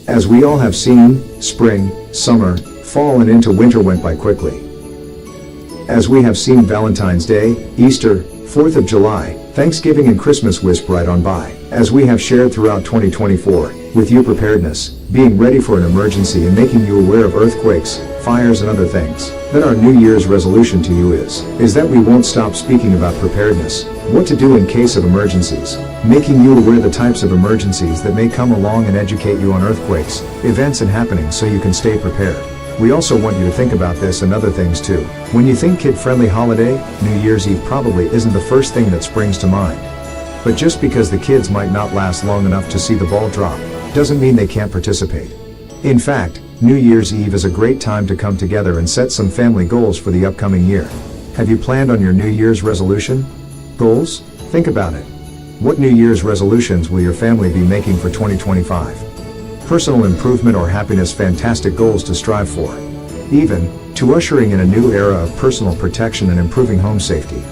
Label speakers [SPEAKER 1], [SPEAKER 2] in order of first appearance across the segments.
[SPEAKER 1] As we all have seen, spring, summer, fall and into winter went by quickly. As we have seen Valentine's Day, Easter, 4th of July, Thanksgiving and Christmas whisked right on by. As we have shared throughout 2024, with you preparedness, being ready for an emergency and making you aware of earthquakes, fires and other things, then our New Year's resolution to you is that we won't stop speaking about preparedness, what to do in case of emergencies, making you aware the types of emergencies that may come along and educate you on earthquakes, events and happenings so you can stay prepared. We also want you to think about this and other things too. When you think kid-friendly holiday, New Year's Eve probably isn't the first thing that springs to mind. But just because the kids might not last long enough to see the ball drop, doesn't mean they can't participate. In fact, New Year's Eve is a great time to come together and set some family goals for the upcoming year. Have you planned on your New Year's resolution? Goals? Think about it. What New Year's resolutions will your family be making for 2025? Personal improvement or happiness, fantastic goals to strive for. Even, to ushering in a new era of personal protection and improving home safety.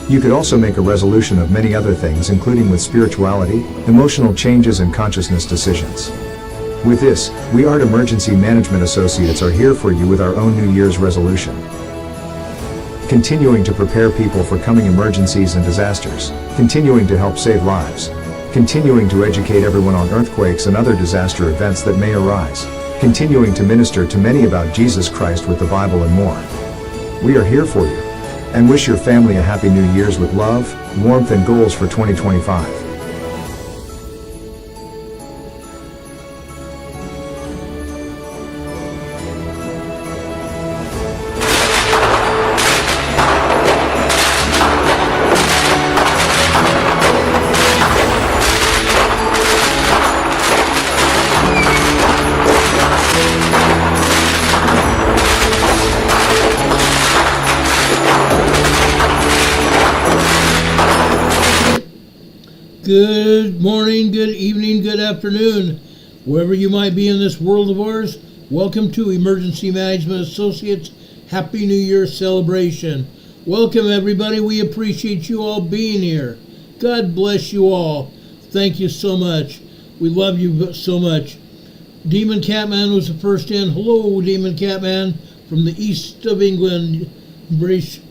[SPEAKER 1] You could also make a resolution of many other things, including with spirituality, emotional changes and consciousness decisions. With this, we Art Emergency Management Associates are here for you with our own New Year's resolution. Continuing to prepare people for coming emergencies and disasters. Continuing to help save lives. Continuing to educate everyone on earthquakes and other disaster events that may arise. Continuing to minister to many about Jesus Christ with the Bible and more. We are here for you, and wish your family a happy New Year's with love, warmth and goals for 2025.
[SPEAKER 2] Good morning, good evening, good afternoon, wherever you might be in this world of ours. Welcome to Emergency Management Associates Happy New Year celebration. Welcome everybody. We appreciate you all being here. God bless you all. Thank you so much. We love you so much. Demon Catman was the first in. Hello, Demon Catman from the east of England, British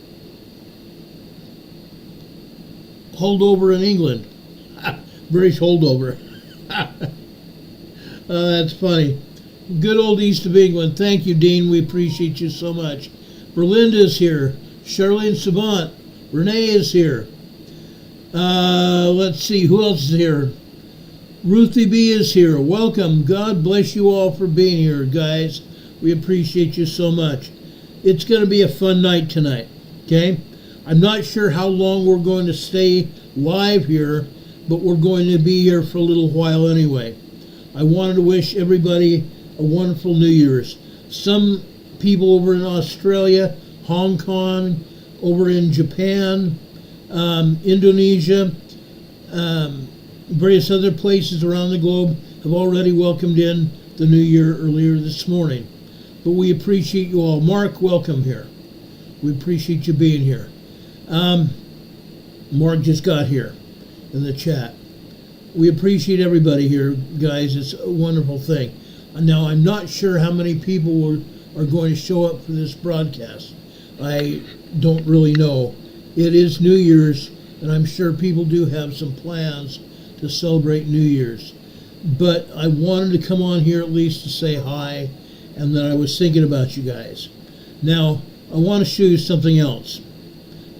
[SPEAKER 2] holdover in England. British holdover. That's funny. Good old east of England. Thank you, Dean. We appreciate you so much. Berlinda's here. Charlene Savant. Renee is here. Let's see. Who else is here? Ruthie B is here. Welcome. God bless you all for being here, guys. We appreciate you so much. It's going to be a fun night tonight. Okay? I'm not sure how long we're going to stay live here, but we're going to be here for a little while anyway. I wanted to wish everybody a wonderful New Year's. Some people over in Australia, Hong Kong, over in Japan, Indonesia, various other places around the globe have already welcomed in the New Year earlier this morning. But we appreciate you all. Mark, welcome here. We appreciate you being here. Mark just got here in the chat. We appreciate everybody here, guys. It's a wonderful thing. Now, I'm not sure how many people are going to show up for this broadcast. I don't really know. It is New Year's, and I'm sure people do have some plans to celebrate New Year's. But I wanted to come on here at least to say hi, and that I was thinking about you guys. Now, I want to show you something else.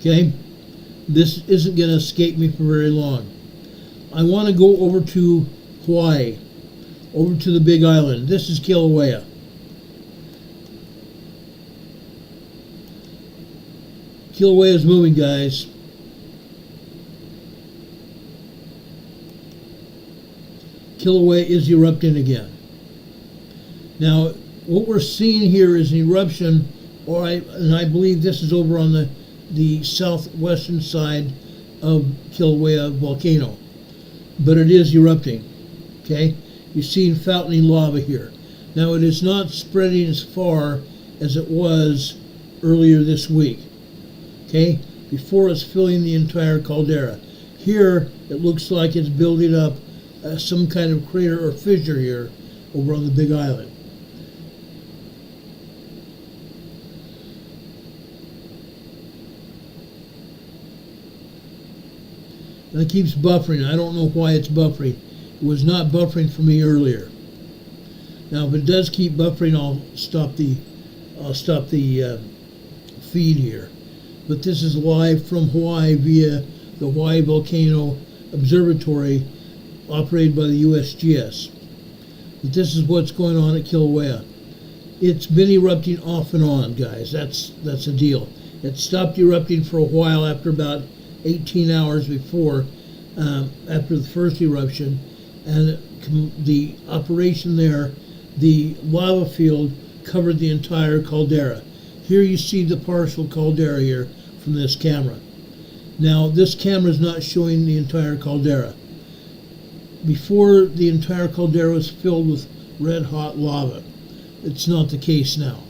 [SPEAKER 2] Okay? This isn't going to escape me for very long. I want to go over to Hawaii, over to the Big Island. This is Kilauea. Kilauea is moving, guys. Kilauea is erupting again. Now, what we're seeing here is an eruption, and I believe this is over on the southwestern side of Kilauea volcano, but it is erupting. Okay, you're seeing fountaining lava here. Now it is not spreading as far as it was earlier this week. Okay, before it's filling the entire caldera. Here it looks like it's building up some kind of crater or fissure here over on the Big Island. And it keeps buffering. I don't know why it's buffering. It was not buffering for me earlier. Now, if it does keep buffering, I'll stop the feed here. But this is live from Hawaii via the Hawaii Volcano Observatory, operated by the USGS. But this is what's going on at Kilauea. It's been erupting off and on, guys. That's the deal. It stopped erupting for a while after about 18 hours before, after the first eruption, and the operation there, the lava field covered the entire caldera. Here you see the partial caldera here from this camera. Now, this camera is not showing the entire caldera. Before, the entire caldera was filled with red hot lava. It's not the case now.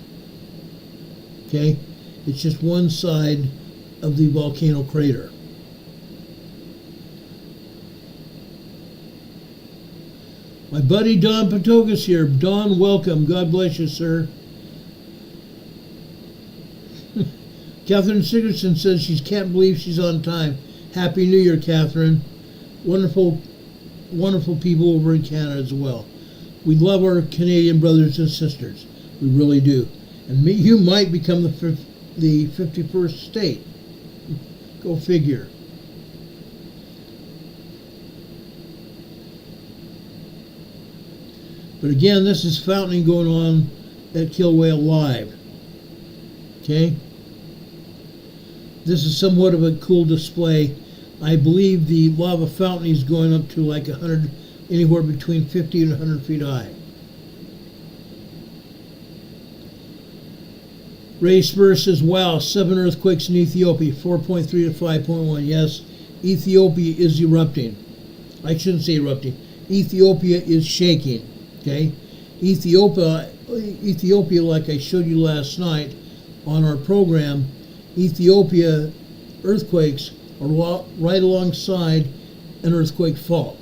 [SPEAKER 2] Okay? It's just one side of the volcano crater. My buddy Don Patogas here. Don, welcome. God bless you, sir. Catherine Sigurdsson says she can't believe she's on time. Happy New Year, Catherine. Wonderful, wonderful people over in Canada as well. We love our Canadian brothers and sisters. We really do. And you might become the 51st state. Go figure. But again, this is fountaining going on at Kilauea live. Okay? This is somewhat of a cool display. I believe the lava fountain is going up to like 100, anywhere between 50 and 100 feet high. Ray Spur says, wow, 7 earthquakes in Ethiopia, 4.3 to 5.1. Yes, Ethiopia is erupting. I shouldn't say erupting. Ethiopia is shaking. Okay, Ethiopia, like I showed you last night on our program, Ethiopia earthquakes are right alongside an earthquake fault.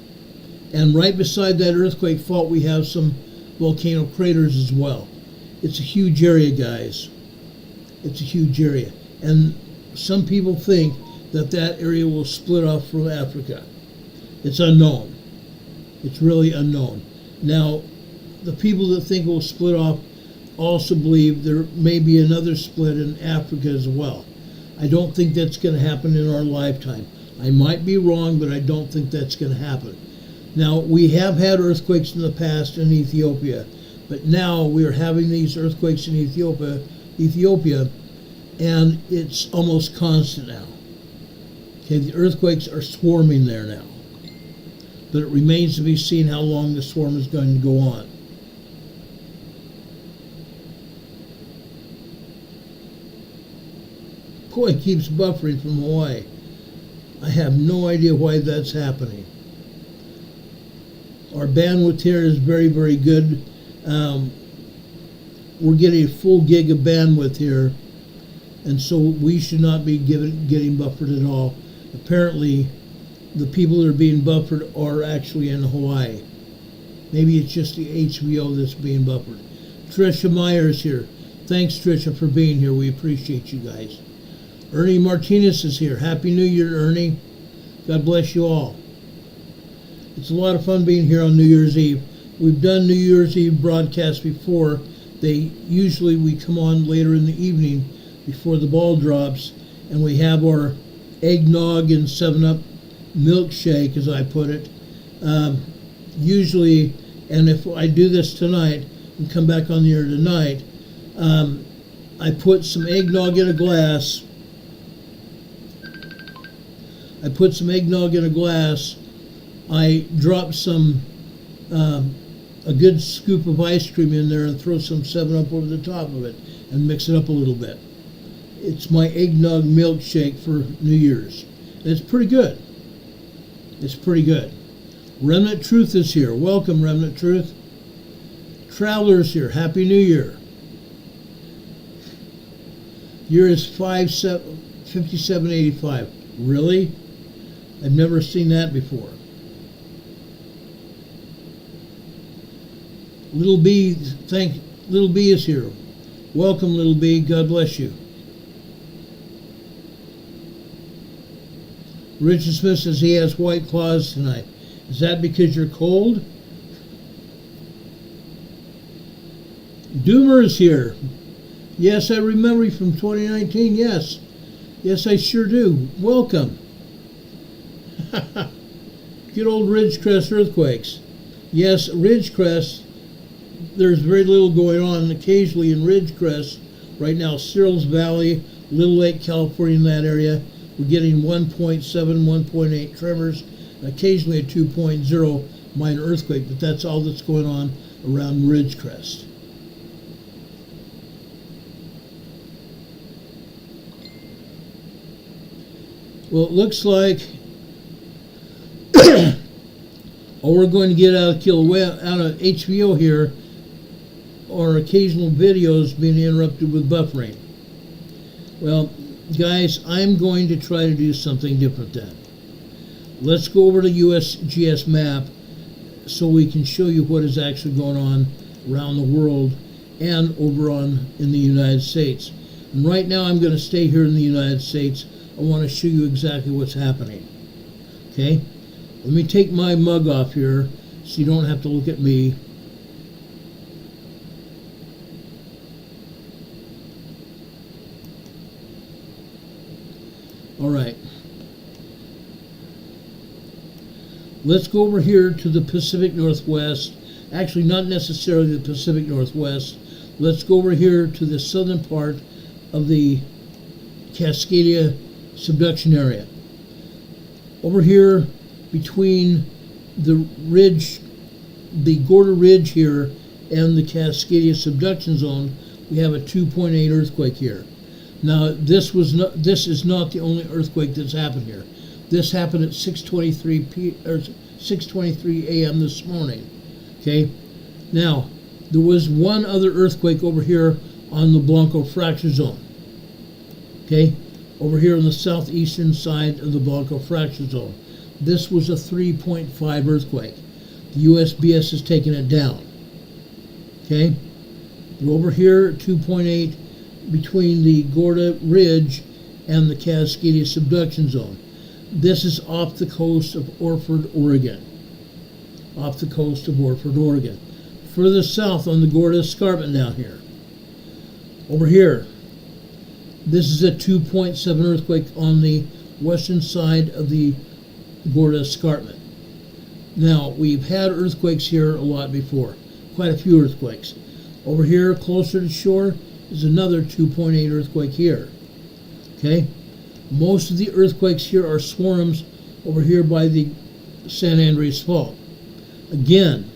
[SPEAKER 2] And right beside that earthquake fault, we have some volcano craters as well. It's a huge area, guys. It's a huge area. And some people think that that area will split off from Africa. It's unknown. It's really unknown. Now, the people that think it will split off also believe there may be another split in Africa as well. I don't think that's going to happen in our lifetime. I might be wrong, but I don't think that's going to happen. Now, we have had earthquakes in the past in Ethiopia, but now we are having these earthquakes in Ethiopia, and it's almost constant now. Okay, the earthquakes are swarming there now. But it remains to be seen how long the swarm is going to go on. Boy, it keeps buffering from Hawaii. I have no idea why that's happening. Our bandwidth here is very, very good. We're getting a full gig of bandwidth here, and so we should not be getting buffered at all. Apparently, the people that are being buffered are actually in Hawaii. Maybe it's just the HBO that's being buffered. Tricia Myers here. Thanks, Tricia, for being here. We appreciate you guys. Ernie Martinez is here. Happy New Year, Ernie. God bless you all. It's a lot of fun being here on New Year's Eve. We've done New Year's Eve broadcasts before. We come on later in the evening before the ball drops, and we have our eggnog and 7-Up milkshake, as I put it. Usually, and if I do this tonight and come back on the air tonight, I put some eggnog in a glass. I drop some, a good scoop of ice cream in there and throw some 7-Up over the top of it and mix it up a little bit. It's my eggnog milkshake for New Year's. And it's pretty good. It's pretty good. Remnant Truth is here. Welcome, Remnant Truth. Traveler's here. Happy New Year. Year is 5785. Really? I've never seen that before. Little B, Little B is here. Welcome, Little B. God bless you. Richard Smith says he has white claws tonight. Is that because you're cold? Doomer is here. Yes, I remember you from 2019. Yes. Yes, I sure do. Welcome. Good old Ridgecrest earthquakes. Yes, Ridgecrest, there's very little going on occasionally in Ridgecrest. Right now, Cyril's Valley, Little Lake, California, in that area, we're getting 1.7, 1.8 tremors, occasionally a 2.0 minor earthquake, but that's all that's going on around Ridgecrest. Well, it looks like all we're going to get out of HBO here are occasional videos being interrupted with buffering. Well, guys, I'm going to try to do something different then. Let's go over to USGS map so we can show you what is actually going on around the world and over in the United States. And right now I'm going to stay here in the United States. I want to show you exactly what's happening. Okay? Let me take my mug off here so you don't have to look at me. All right. Let's go over here to the Pacific Northwest. Actually, not necessarily the Pacific Northwest. Let's go over here to the southern part of the Cascadia subduction area. Over here between the ridge, the Gorda Ridge here, and the Cascadia subduction zone, we have a 2.8 earthquake here. Now, this is not the only earthquake that's happened here. This happened at 6:23 a.m. this morning. Okay. Now, there was one other earthquake over here on the Blanco fracture zone. Okay, over here on the southeastern side of the Blanco fracture zone. This was a 3.5 earthquake. The USBS has taken it down. Okay, we're over here at 2.8 between the Gorda Ridge and the Cascadia subduction zone. This is off the coast of Orford, Oregon. Off the coast of Orford, Oregon. Further south on the Gorda Escarpment down here. Over here, this is a 2.7 earthquake on the western side of the Gorda Escarpment. Now, we've had earthquakes here a lot before. Quite a few earthquakes. Over here, closer to shore, is another 2.8 earthquake here. Okay? Most of the earthquakes here are swarms over here by the San Andreas Fault. Again,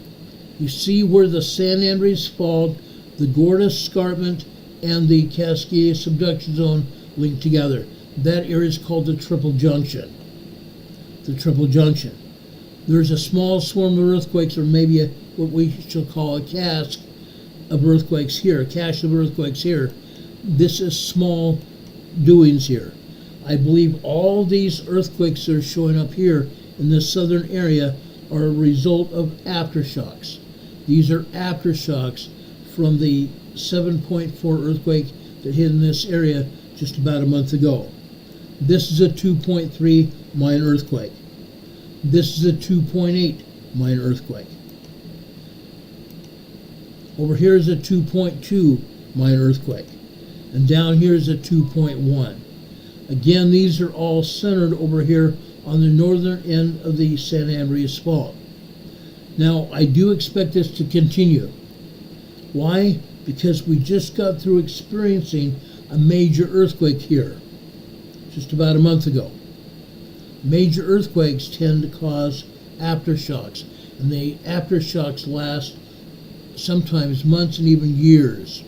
[SPEAKER 2] you see where the San Andreas Fault, the Gorda Escarpment, and the Cascadia subduction zone link together. That area is called the Triple Junction. The Triple Junction. There's a small swarm of earthquakes, or maybe what we shall call a cache of earthquakes here. A cache of earthquakes here. This is small doings here. I believe all these earthquakes that are showing up here in this southern area are a result of aftershocks. These are aftershocks from the 7.4 earthquake that hit in this area just about a month ago. This is a 2.3 minor earthquake. This is a 2.8 minor earthquake. Over here is a 2.2 minor earthquake. And down here is a 2.1. Again, these are all centered over here on the northern end of the San Andreas Fault. Now, I do expect this to continue. Why? Because we just got through experiencing a major earthquake here just about a month ago. Major earthquakes tend to cause aftershocks, and the aftershocks last sometimes months and even years.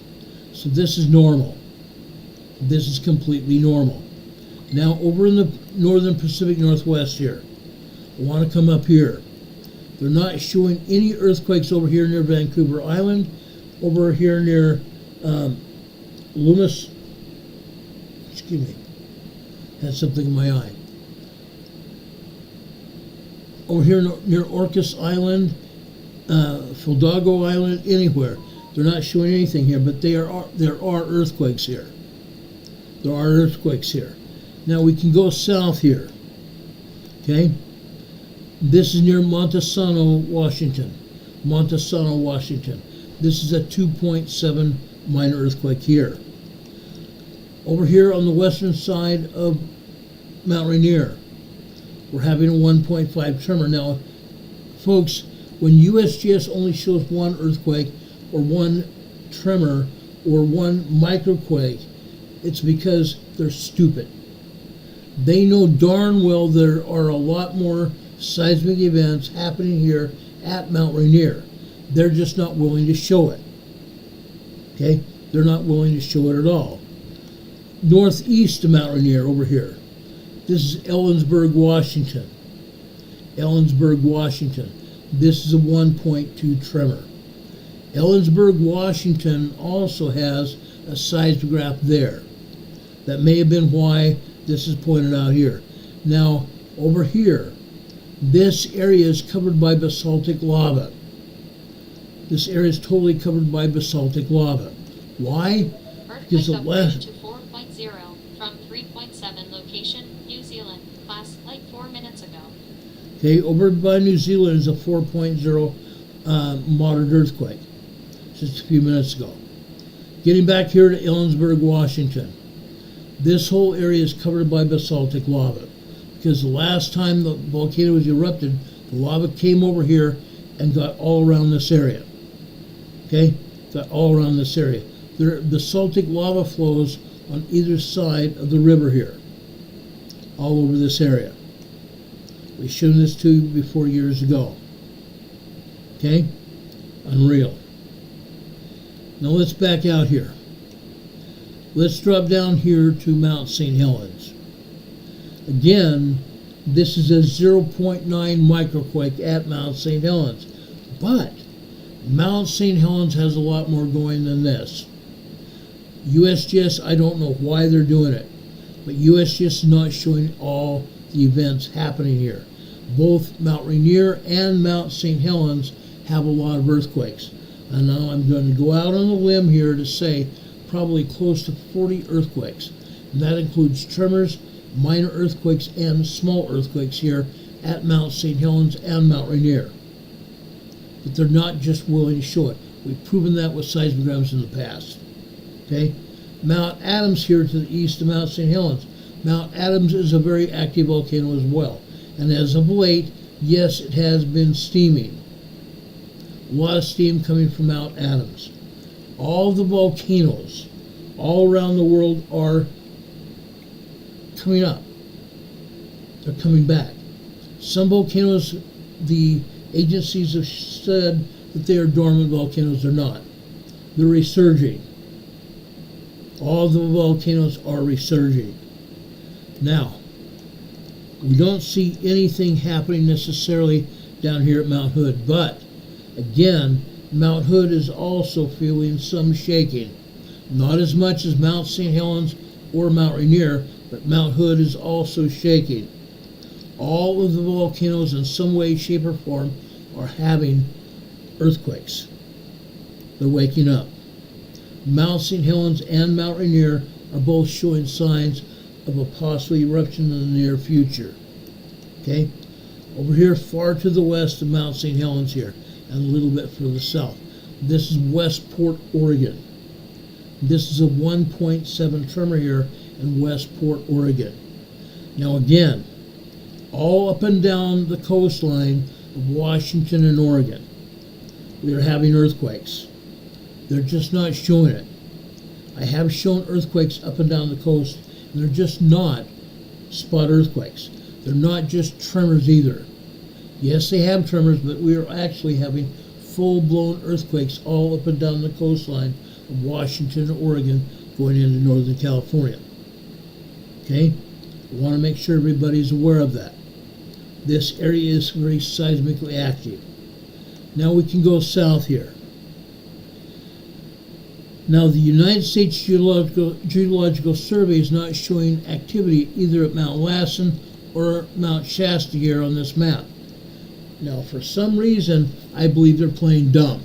[SPEAKER 2] So this is normal. This is completely normal. Now, over in the northern Pacific Northwest here, I want to come up here. They're not showing any earthquakes over here near Vancouver Island, over here near Loomis. Excuse me, had something in my eye. Over here near Orcas Island Fildago Island, anywhere. They're not showing anything here, but there are earthquakes here. There are earthquakes here. Now we can go south here. Okay? This is near Montesano, Washington. Montesano, Washington. This is a 2.7 minor earthquake here. Over here on the western side of Mount Rainier, we're having a 1.5 tremor. Now, folks, when USGS only shows one earthquake or one tremor or one microquake, it's because they're stupid. They know darn well there are a lot more seismic events happening here at Mount Rainier. They're just not willing to show it. Okay? They're not willing to show it at all. Northeast of Mount Rainier over here. This is Ellensburg, Washington. Ellensburg, Washington. This is a 1.2 tremor. Ellensburg, Washington also has a seismograph there. That may have been why this is pointed out here. Now, over here, this area is covered by basaltic lava. This area is totally covered by basaltic lava. Why? Because the last
[SPEAKER 3] to 4.0 from 3.7 location, New Zealand, class like 4 minutes ago.
[SPEAKER 2] Okay, over by New Zealand is a 4.0 moderate earthquake, just a few minutes ago. Getting back here to Ellensburg, Washington. This whole area is covered by basaltic lava because the last time the volcano was erupted, the lava came over here and got all around this area. Okay, got all around this area. There are basaltic lava flows on either side of the river here, all over this area. We've shown this to you before years ago. Okay, unreal. Now let's back out here. Let's drop down here to Mount St. Helens. Again, this is a 0.9 microquake at Mount St. Helens. But Mount St. Helens has a lot more going than this. USGS, I don't know why they're doing it, but USGS is not showing all the events happening here. Both Mount Rainier and Mount St. Helens have a lot of earthquakes. And now I'm going to go out on a limb here to say probably close to 40 earthquakes. And that includes tremors, minor earthquakes, and small earthquakes here at Mount St. Helens and Mount Rainier. But they're not just willing to show it. We've proven that with seismograms in the past. Okay? Mount Adams here to the east of Mount St. Helens. Mount Adams is a very active volcano as well. And as of late, yes, it has been steaming. A lot of steam coming from Mount Adams. All the volcanoes all around the world are coming up. They're coming back. Some volcanoes, the agencies have said that they are dormant volcanoes. They're not. They're resurging. All the volcanoes are resurging. Now, we don't see anything happening necessarily down here at Mount Hood, but again, Mount Hood is also feeling some shaking. Not as much as Mount St. Helens or Mount Rainier, but Mount Hood is also shaking. All of the volcanoes in some way, shape, or form are having earthquakes. They're waking up. Mount St. Helens and Mount Rainier are both showing signs of a possible eruption in the near future. Okay? Over here, far to the west of Mount St. Helens here, and a little bit further south. This is Westport, Oregon. This is a 1.7 tremor here in Westport, Oregon. Now again, all up and down the coastline of Washington and Oregon, we are having earthquakes. They're just not showing it. I have shown earthquakes up and down the coast, and they're just not spot earthquakes. They're not just tremors either. Yes, they have tremors, but we are actually having full-blown earthquakes all up and down the coastline of Washington and Oregon going into Northern California. Okay? I want to make sure everybody's aware of that. This area is very seismically active. Now we can go south here. Now the United States Geological Survey is not showing activity either at Mount Lassen or Mount Shasta here on this map. Now, for some reason, I believe they're playing dumb.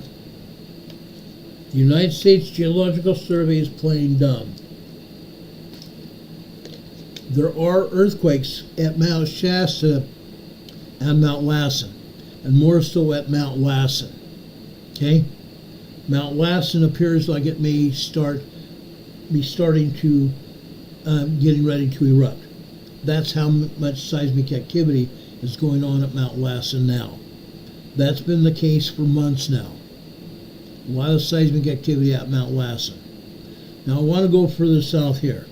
[SPEAKER 2] The United States Geological Survey is playing dumb. There are earthquakes at Mount Shasta and Mount Lassen, and more so at Mount Lassen. Okay? Mount Lassen appears like it may be starting to getting ready to erupt. That's how much seismic activity is going on at Mount Lassen now. That's been the case for months now. A lot of seismic activity at Mount Lassen. Now I want to go further south here.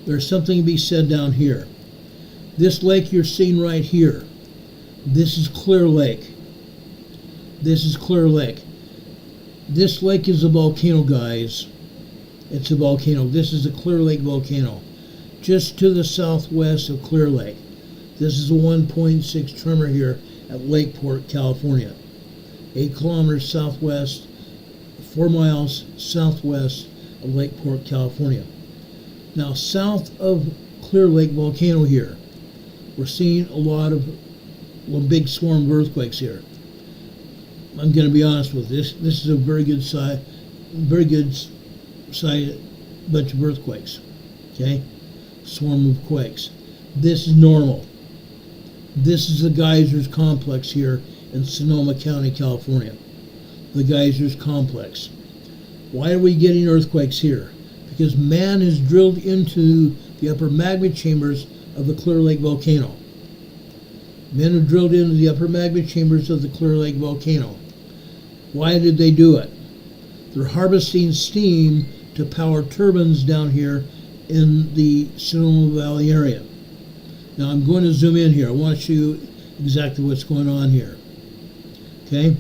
[SPEAKER 2] There's something to be said down here. This lake you're seeing right here, this is Clear Lake. This is Clear Lake. This lake is a volcano, guys. It's a volcano. This is a Clear Lake volcano. Just to the southwest of Clear Lake. This is a 1.6 tremor here at Lakeport, California. 8 kilometers southwest, 4 miles southwest of Lakeport, California. Now, south of Clear Lake volcano here, we're seeing a lot of big swarm of earthquakes here. I'm going to be honest with this. This is a very good size bunch of earthquakes. Okay, swarm of quakes. This is normal. This is the geysers complex here in Sonoma County, California. The geysers complex. Why are we getting earthquakes here? Because man has drilled into the upper magma chambers of the Clear Lake volcano. Men have drilled into the upper magma chambers of the Clear Lake volcano. Why did they do it? They're harvesting steam to power turbines down here in the Sonoma Valley area. Now I'm going to zoom in here. I want to show you exactly what's going on here. Okay?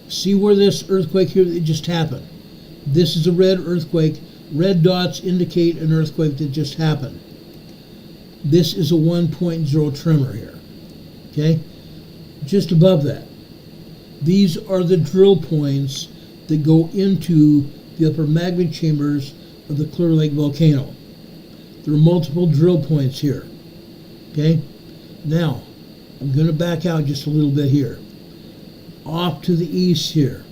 [SPEAKER 2] See where this earthquake here that just happened? This is a red earthquake. Red dots indicate an earthquake that just happened. This is a 1.0 tremor here. Okay? Just above that. These are the drill points that go into the upper magma chambers of the Clear Lake volcano. There are multiple drill points here. Okay? Now, I'm going to back out just a little bit here. Off to the east here.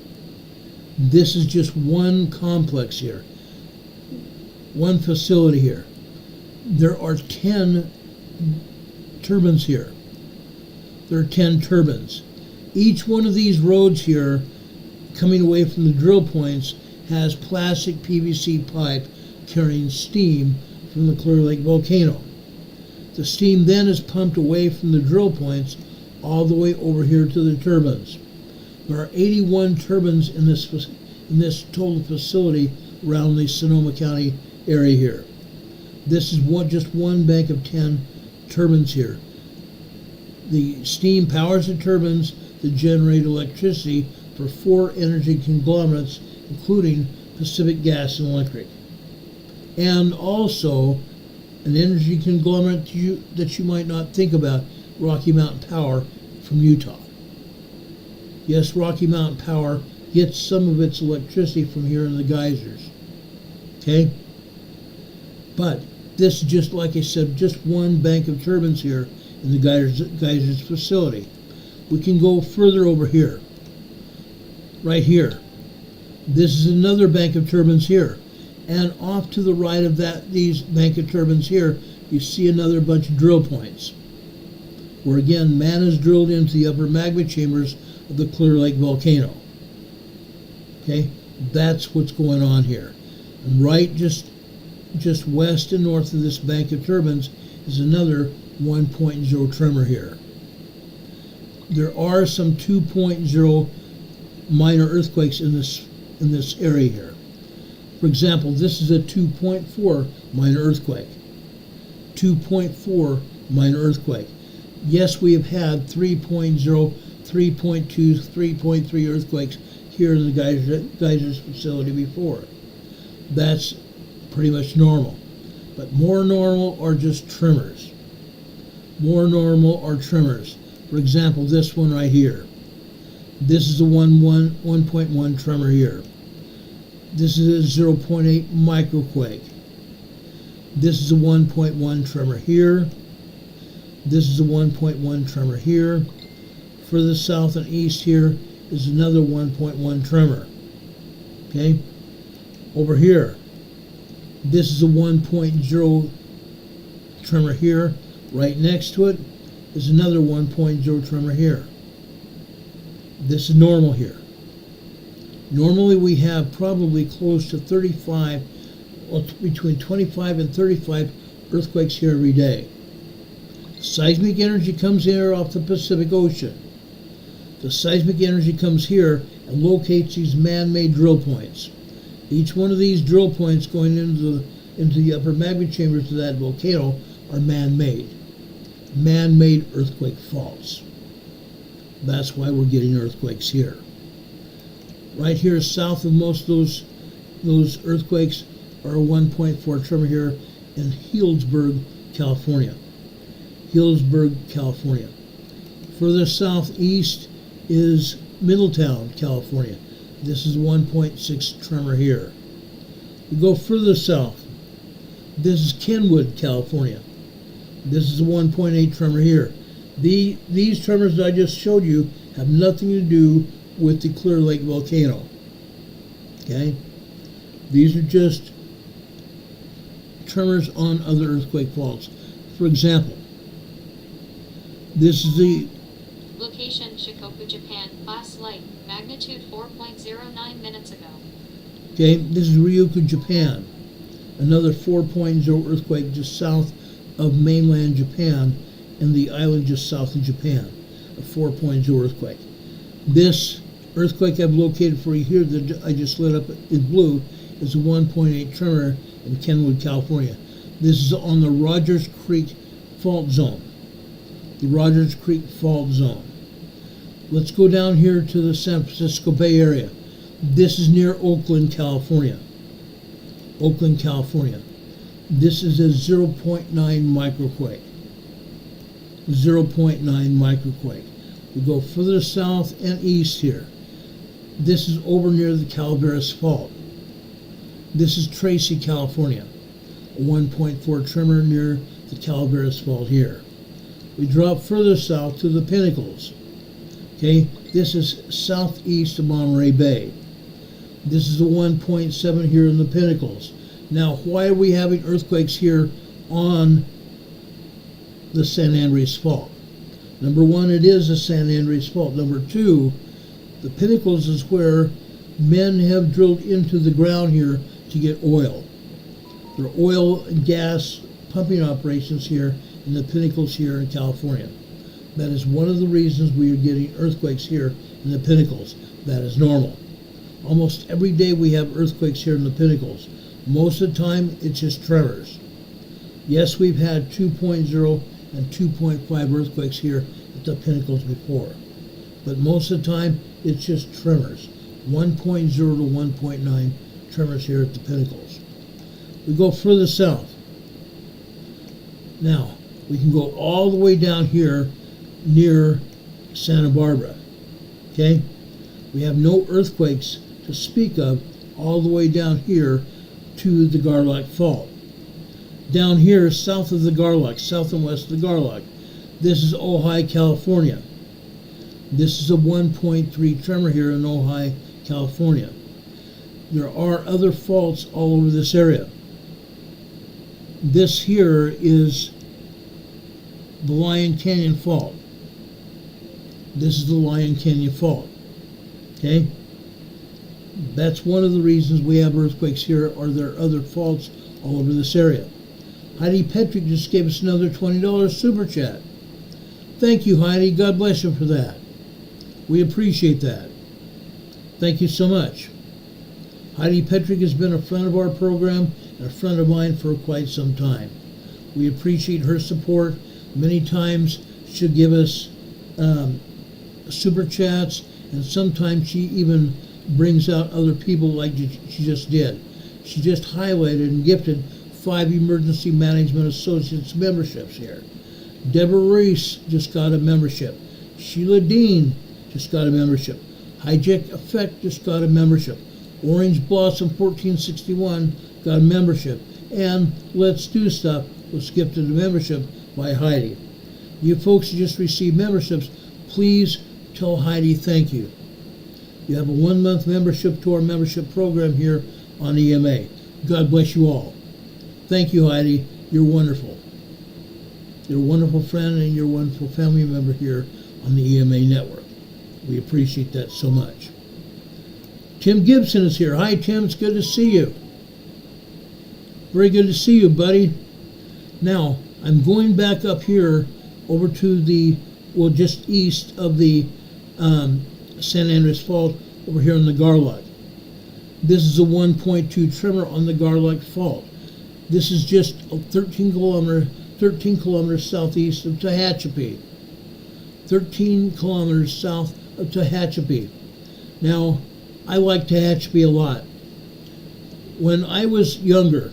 [SPEAKER 2] This is just one complex here. One facility here. There are 10 turbines here. There are 10 turbines. Each one of these roads here, coming away from the drill points, has plastic PVC pipe carrying steam from the Clear Lake volcano. The steam then is pumped away from the drill points all the way over here to the turbines. There are 81 turbines in this total facility around the Sonoma County area here. This is just one bank of 10 turbines here. The steam powers the turbines that generate electricity for 4 energy conglomerates, including Pacific Gas and Electric. And also an energy conglomerate that you might not think about, Rocky Mountain Power from Utah. Yes, Rocky Mountain Power gets some of its electricity from here in the geysers. Okay? But this is just, like I said, just one bank of turbines here in the geysers facility. We can go further over here. Right here. This is another bank of turbines here. And off to the right of these bank of turbines here, you see another bunch of drill points, where again, man has drilled into the upper magma chambers of the Clear Lake volcano. Okay, that's what's going on here. And right just west and north of this bank of turbines is another 1.0 tremor here. There are some 2.0 minor earthquakes in this area here. For example, this is a 2.4 minor earthquake. 2.4 minor earthquake. Yes, we have had 3.0, 3.2, 3.3 earthquakes here in the geysers facility before. That's pretty much normal. But more normal are just tremors. More normal are tremors. For example, this one right here. This is a 1.1 tremor here. This is a 0.8 microquake. This is a 1.1 tremor here. This is a 1.1 tremor here. Further south and east here is another 1.1 tremor. Okay? Over here, this is a 1.0 tremor here. Right next to it is another 1.0 tremor here. This is normal here. Normally we have probably close to 35, well, between 25 and 35 earthquakes here every day. Seismic energy comes here off the Pacific Ocean. The seismic energy comes here and locates these man-made drill points. Each one of these drill points going into the upper magma chambers of that volcano are man-made. Man-made earthquake faults. That's why we're getting earthquakes here. Right here south of most of those earthquakes are a 1.4 tremor here in Healdsburg, California. Healdsburg, California. Further southeast is Middletown, California. This is 1.6 tremor here. We go further south. This is Kenwood, California. This is a 1.8 tremor here. These tremors that I just showed you have nothing to do with the Clear Lake volcano. Okay? These are just tremors on other earthquake faults. For example, this is the
[SPEAKER 3] Location Shikoku, Japan. Class light. Magnitude 4.09 minutes ago.
[SPEAKER 2] Okay, this is Ryukyu, Japan. Another 4.0 earthquake just south of mainland Japan and the island just south of Japan. A 4.0 earthquake. This earthquake I've located for you here that I just lit up in blue is a 1.8 tremor in Kenwood, California. This is on the Rogers Creek fault zone. The Rogers Creek fault zone. Let's go down here to the San Francisco Bay Area. This is near Oakland, California. Oakland, California. This is a 0.9 microquake. 0.9 microquake. We go further south and east here. This is over near the Calaveras Fault. This is Tracy, California. A 1.4 tremor near the Calaveras Fault here. We drop further south to the Pinnacles. Okay, this is southeast of Monterey Bay. This is a 1.7 here in the Pinnacles. Now, why are we having earthquakes here on the San Andreas Fault? Number one, it is a San Andreas Fault. Number two, the Pinnacles is where men have drilled into the ground here to get oil. There are oil and gas pumping operations here in the Pinnacles here in California. That is one of the reasons we are getting earthquakes here in the Pinnacles. That is normal. Almost every day we have earthquakes here in the Pinnacles. Most of the time, it's just tremors. Yes, we've had 2.0 and 2.5 earthquakes here at the Pinnacles before. But most of the time, it's just tremors. 1.0 to 1.9 tremors here at the Pinnacles. We go further south. Now, we can go all the way down here near Santa Barbara. Okay? We have no earthquakes to speak of all the way down here to the Garlock Fault. Down here, south of the Garlock, south and west of the Garlock, this is Ojai, California. This is a 1.3 tremor here in Ojai, California. There are other faults all over this area. This here is the Lion Canyon Fault. This is the Lion Canyon Fault. Okay? That's one of the reasons we have earthquakes here, or there are other faults all over this area. Heidi Petrick just gave us another $20 super chat. Thank you, Heidi. God bless you for that. We appreciate that. Thank you so much. Heidi Petrick has been a friend of our program and a friend of mine for quite some time. We appreciate her support. Many times she'll give us super chats, and sometimes she even brings out other people like she just did. She just highlighted and gifted 5 Emergency Management Associates memberships here. Deborah Reese just got a membership. Sheila Dean just got a membership. Hijack Effect just got a membership. Orange Blossom 1461 got a membership. And Let's Do Stuff was gifted a membership by Heidi. You folks who just received memberships, please tell Heidi thank you. You have a 1-month membership to our membership program here on EMA. God bless you all. Thank you, Heidi. You're wonderful. You're a wonderful friend and you're a wonderful family member here on the EMA network. We appreciate that so much. Tim Gibson is here. Hi, Tim. It's good to see you. Very good to see you, buddy. Now, I'm going back up here over to the, well, just east of the San Andreas Fault over here on the Garlock. This is a 1.2 tremor on the Garlock Fault. This is just 13 kilometers southeast of Tehachapi. 13 kilometers south of Tehachapi. Now, I like Tehachapi a lot. When I was younger,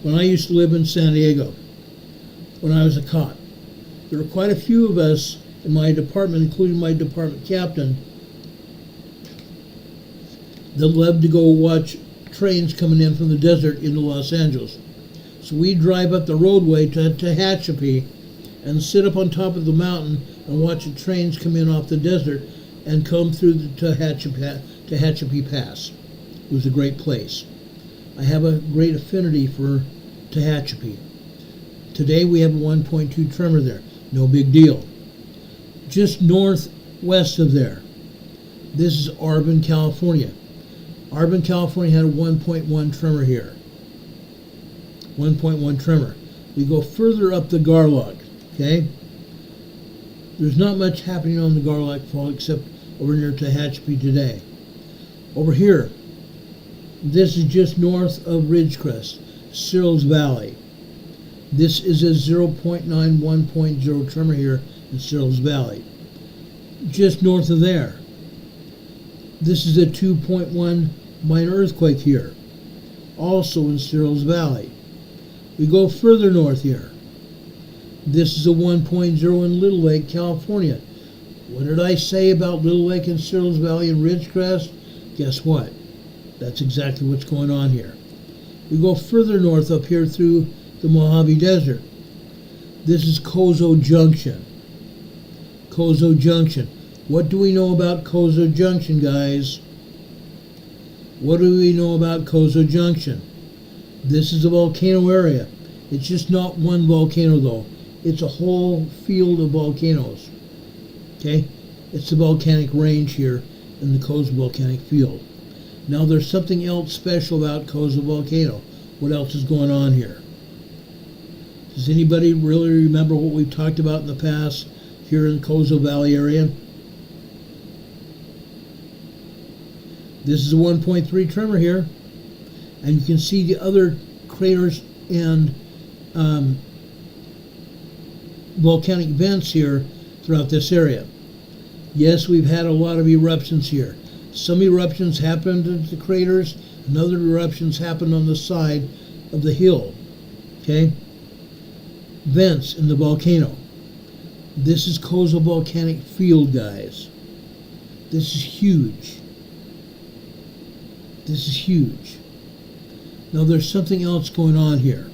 [SPEAKER 2] when I used to live in San Diego, when I was a cop, there were quite a few of us in my department, including my department captain, that loved to go watch trains coming in from the desert into Los Angeles. So we'd drive up the roadway to Tehachapi and sit up on top of the mountain and watch the trains come in off the desert and come through the Tehachapi Pass. It was a great place. I have a great affinity for Tehachapi. Today we have a 1.2 tremor there. No big deal. Just northwest of there, this is Arbon, California. Arbon, California had a 1.1 tremor here. 1.1 tremor. We go further up the Garlock, okay? There's not much happening on the Garlock Fault except over near Tehachapi today. Over here, this is just north of Ridgecrest, Searles Valley. This is a 0.9 1.0 tremor here in Searles Valley. Just north of there, this is a 2.1 minor earthquake here, also in Searles Valley. We go further north here. This is a 1.0 in Little Lake, California. What did I say about Little Lake and Searles Valley and Ridgecrest? Guess what? That's exactly what's going on here. We go further north up here through the Mojave Desert. This is Cozo Junction. Cozo Junction. What do we know about Cozo Junction, guys? What do we know about Cozo Junction? This is a volcano area. It's just not one volcano, though. It's a whole field of volcanoes. Okay? It's the volcanic range here in the Cozo Volcanic Field. Now, there's something else special about Cozo Volcano. What else is going on here? Does anybody really remember what we've talked about in the past here in the Cozo Valley area? This is a 1.3 tremor here, and you can see the other craters and volcanic vents here throughout this area. Yes, we've had a lot of eruptions here. Some eruptions happened at the craters, and other eruptions happened on the side of the hill. Okay? Vents in the volcano. This is Cozo Volcanic Field, guys. This is huge. This is huge. Now there's something else going on here.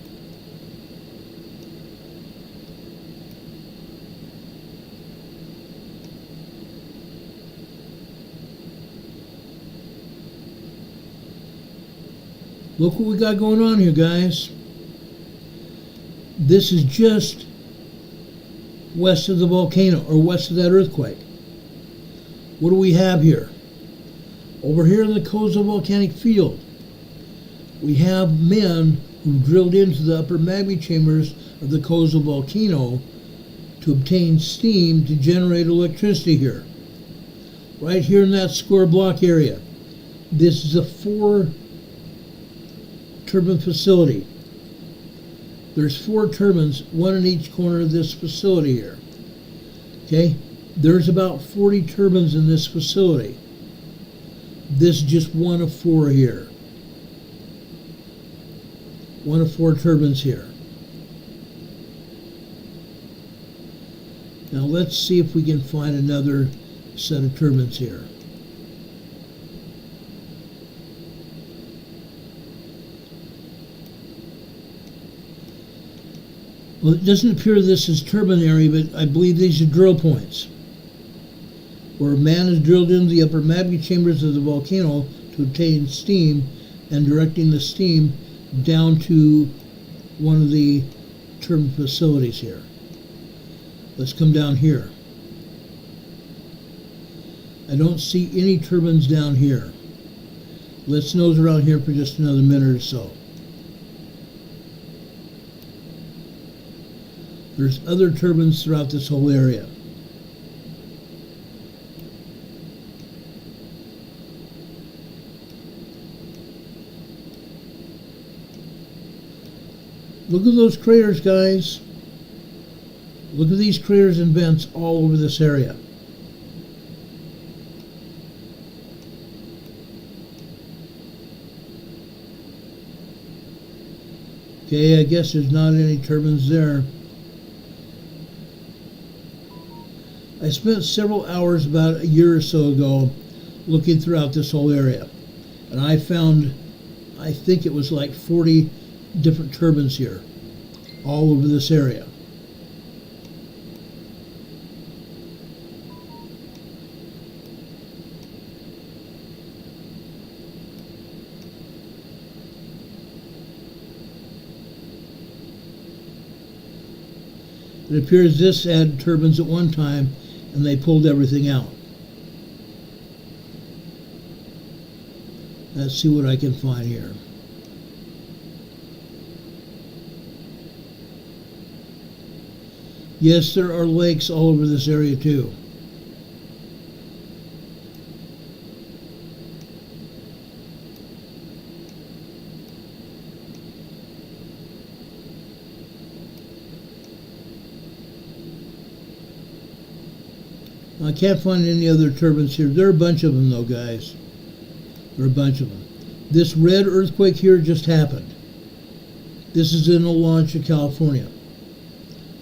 [SPEAKER 2] Look what we got going on here, guys. This is just west of the volcano, or west of that earthquake. What do we have here? Over here in the Cozo Volcanic Field, we have men who drilled into the upper magma chambers of the Cozo volcano to obtain steam to generate electricity here. Right here in that square block area. This is a 4-turbine facility. There's 4 turbines, one in each corner of this facility here. Okay? There's about 40 turbines in this facility. This is just one of 4 here. One of 4 turbines here. Now let's see if we can find another set of turbines here. Well, it doesn't appear this is turbine area, but I believe these are drill points, where a man is drilled into the upper magma chambers of the volcano to obtain steam and directing the steam down to one of the turbine facilities here. Let's come down here. I don't see any turbines down here. Let's nose around here for just another minute or so. There's other turbines throughout this whole area. Look at those craters, guys. Look at these craters and vents all over this area. Okay, I guess there's not any turbines there. I spent several hours about a year or so ago looking throughout this whole area, and I found, I think it was like 40 different turbines here, all over this area. It appears this had turbines at one time, and they pulled everything out. Let's see what I can find here. Yes, there are lakes all over this area too. I can't find any other turbines here. There are a bunch of them though, guys. There are a bunch of them. This red earthquake here just happened. This is in Olancha, California.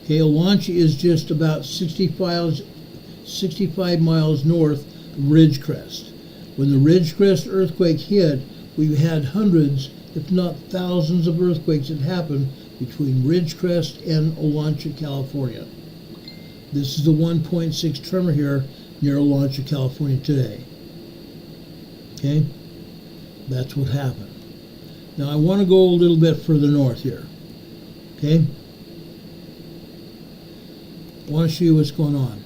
[SPEAKER 2] Okay, Olancha is just about 65 miles north of Ridgecrest. When the Ridgecrest earthquake hit, we had hundreds, if not thousands, of earthquakes that happened between Ridgecrest and Olancha, California. This is the 1.6 tremor here near Olancha, California today. Okay, that's what happened. Now I want to go a little bit further north here. Okay, I want to show you what's going on.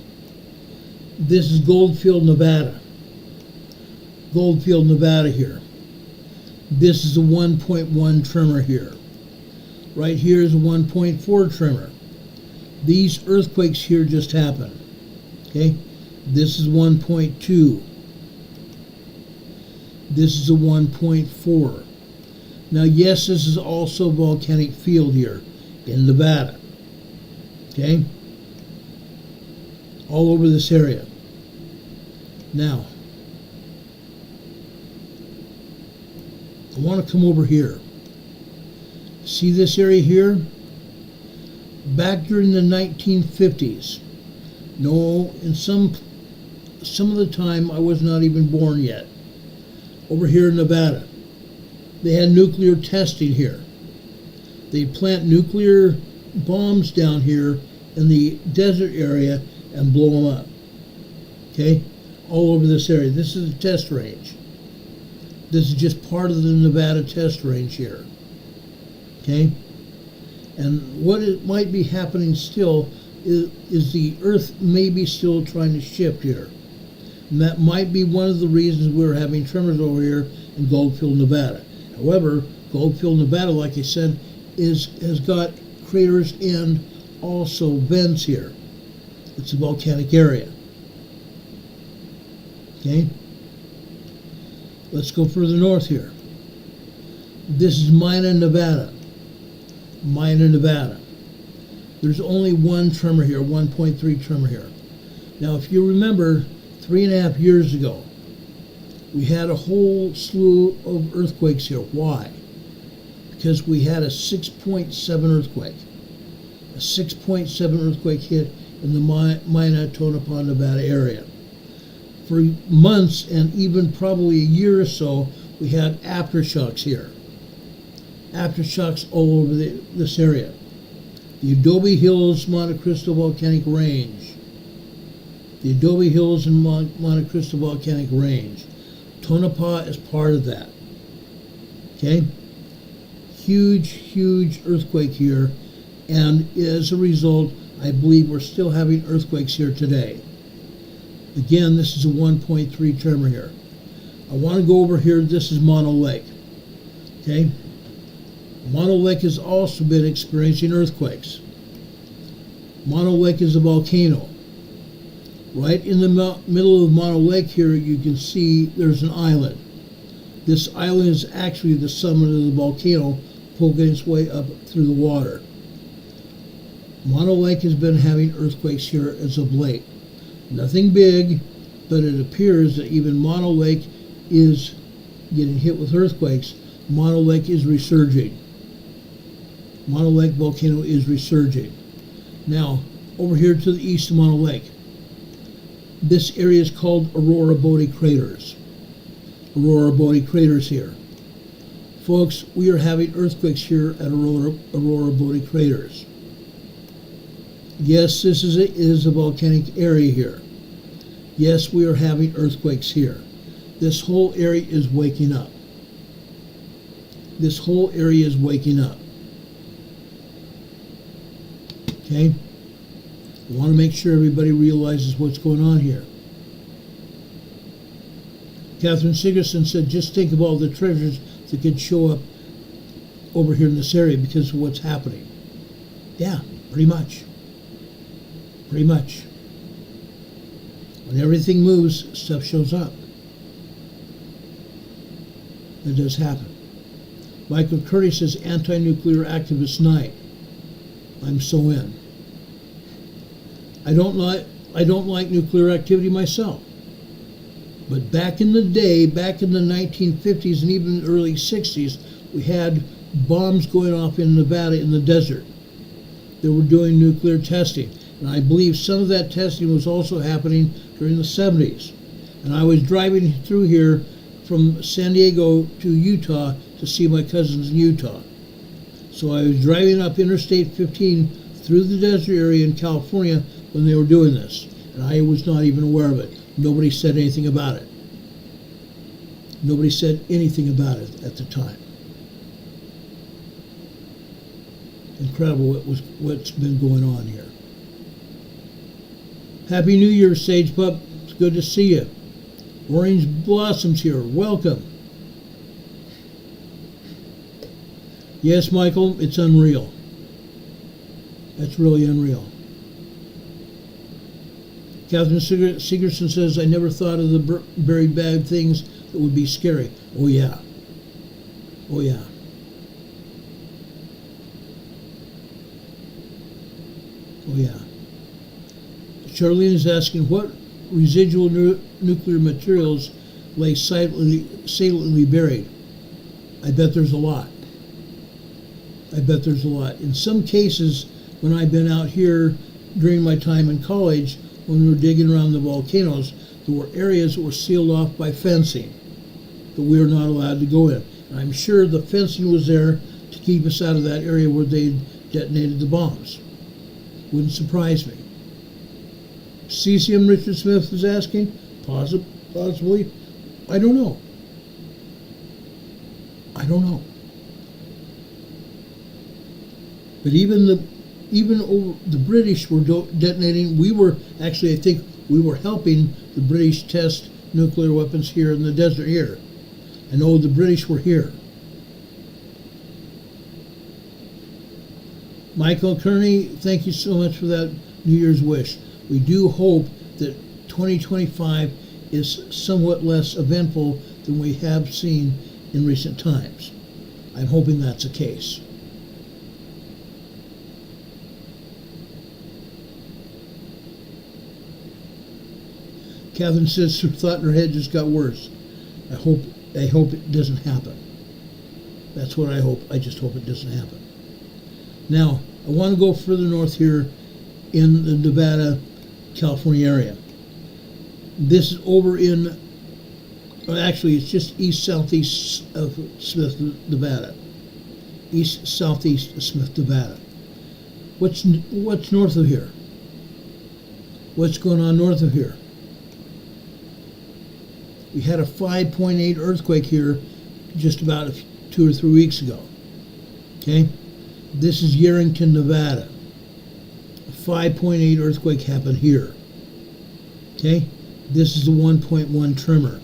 [SPEAKER 2] This is Goldfield, Nevada. Goldfield, Nevada here. This is a 1.1 tremor here. Right here is a 1.4 tremor. These earthquakes here just happened. Okay, this is 1.2. This is a 1.4. Now, yes, this is also volcanic field here in Nevada. Okay, all over this area. Now, I want to come over here. See this area here? Back during the 1950s. No, in some of the time I was not even born yet. Over here in Nevada, they had nuclear testing here. They'd plant nuclear bombs down here in the desert area and blow them up. Okay, all over this area. This is a test range. This is just part of the Nevada test range here. Okay, and what it might be happening still is the Earth may be still trying to shift here. And that might be one of the reasons we're having tremors over here in Goldfield, Nevada. However, Goldfield, Nevada, like I said, has got craters and also vents here. It's a volcanic area. Okay? Let's go further north here. This is Mina, Nevada. Mina, Nevada. There's only one tremor here, 1.3 tremor here. Now, if you remember, 3.5 years ago, we had a whole slew of earthquakes here. Why? Because we had a 6.7 earthquake. A 6.7 earthquake hit in the Mina, Tonopah, Nevada area. For months and even probably a year or so, we had aftershocks here. Aftershocks all over this area. the Adobe Hills Monte Cristo Volcanic Range. The Adobe Hills and Monte Cristo Volcanic Range. Tonopah is part of that. Okay? Huge earthquake here, and as a result, I believe we're still having earthquakes here today. Again, this is a 1.3 tremor here. I want to go over here. This is Mono Lake. Okay? Mono Lake has also been experiencing earthquakes. Mono Lake is a volcano. Right in the middle of Mono Lake here, you can see there's an island. This island is actually the summit of the volcano poking its way up through the water. Mono Lake has been having earthquakes here as of late. Nothing big, but it appears that even Mono Lake is getting hit with earthquakes. Mono Lake is resurging. Mono Lake volcano is resurging. Now, over here to the east of Mono Lake, this area is called Aurora Bodie Craters. Aurora Bodie Craters here. Folks, we are having earthquakes here at Aurora Bodie Craters. Yes, this is a volcanic area here. Yes, we are having earthquakes here. This whole area is waking up. This whole area is waking up. Okay? I want to make sure everybody realizes what's going on here. Catherine Sigerson said, just think of all the treasures that could show up over here in this area because of what's happening. Yeah, pretty much. Pretty much. When everything moves, stuff shows up. That does happen. Michael Curry says, anti-nuclear activist night. I'm so in. I don't like nuclear activity myself. But back in the day, back in the 1950s and even the early 60s, we had bombs going off in Nevada in the desert. They were doing nuclear testing. And I believe some of that testing was also happening during the 70s. And I was driving through here from San Diego to Utah to see my cousins in Utah. So I was driving up Interstate 15 through the desert area in California when they were doing this. And I was not even aware of it. Nobody said anything about it. Nobody said anything about it at the time. Incredible what's been going on here. Happy New Year, Sage Pup. It's good to see you. Orange Blossoms here. Welcome. Yes, Michael, it's unreal. That's really unreal. Catherine Sigerson says, I never thought of the very bad things that would be scary. Oh, yeah. Oh, yeah. Oh, yeah. Charlene is asking, what residual nuclear materials lay silently buried? I bet there's a lot. I bet there's a lot. In some cases, when I've been out here during my time in college, when we were digging around the volcanoes, there were areas that were sealed off by fencing that we were not allowed to go in. And I'm sure the fencing was there to keep us out of that area where they detonated the bombs. Wouldn't surprise me. Cesium, Richard Smith is asking, possibly. I don't know. I don't know. But even the British were detonating. We were actually, I think, we were helping the British test nuclear weapons here in the desert here. I know the British were here. Michael Kearney, thank you so much for that New Year's wish. We do hope that 2025 is somewhat less eventful than we have seen in recent times. I'm hoping that's the case. Catherine says her thought in her head just got worse. I hope it doesn't happen. That's what I hope. I just hope it doesn't happen. Now, I want to go further north here in the Nevada, California area. This is over in, actually it's just east-southeast of Smith, Nevada. East-southeast of Smith, Nevada. What's north of here? What's going on north of here? We had a 5.8 earthquake here just about 2 or 3 weeks ago. Okay? This is Yerington, Nevada. A 5.8 earthquake happened here. Okay? This is a 1.1 tremor.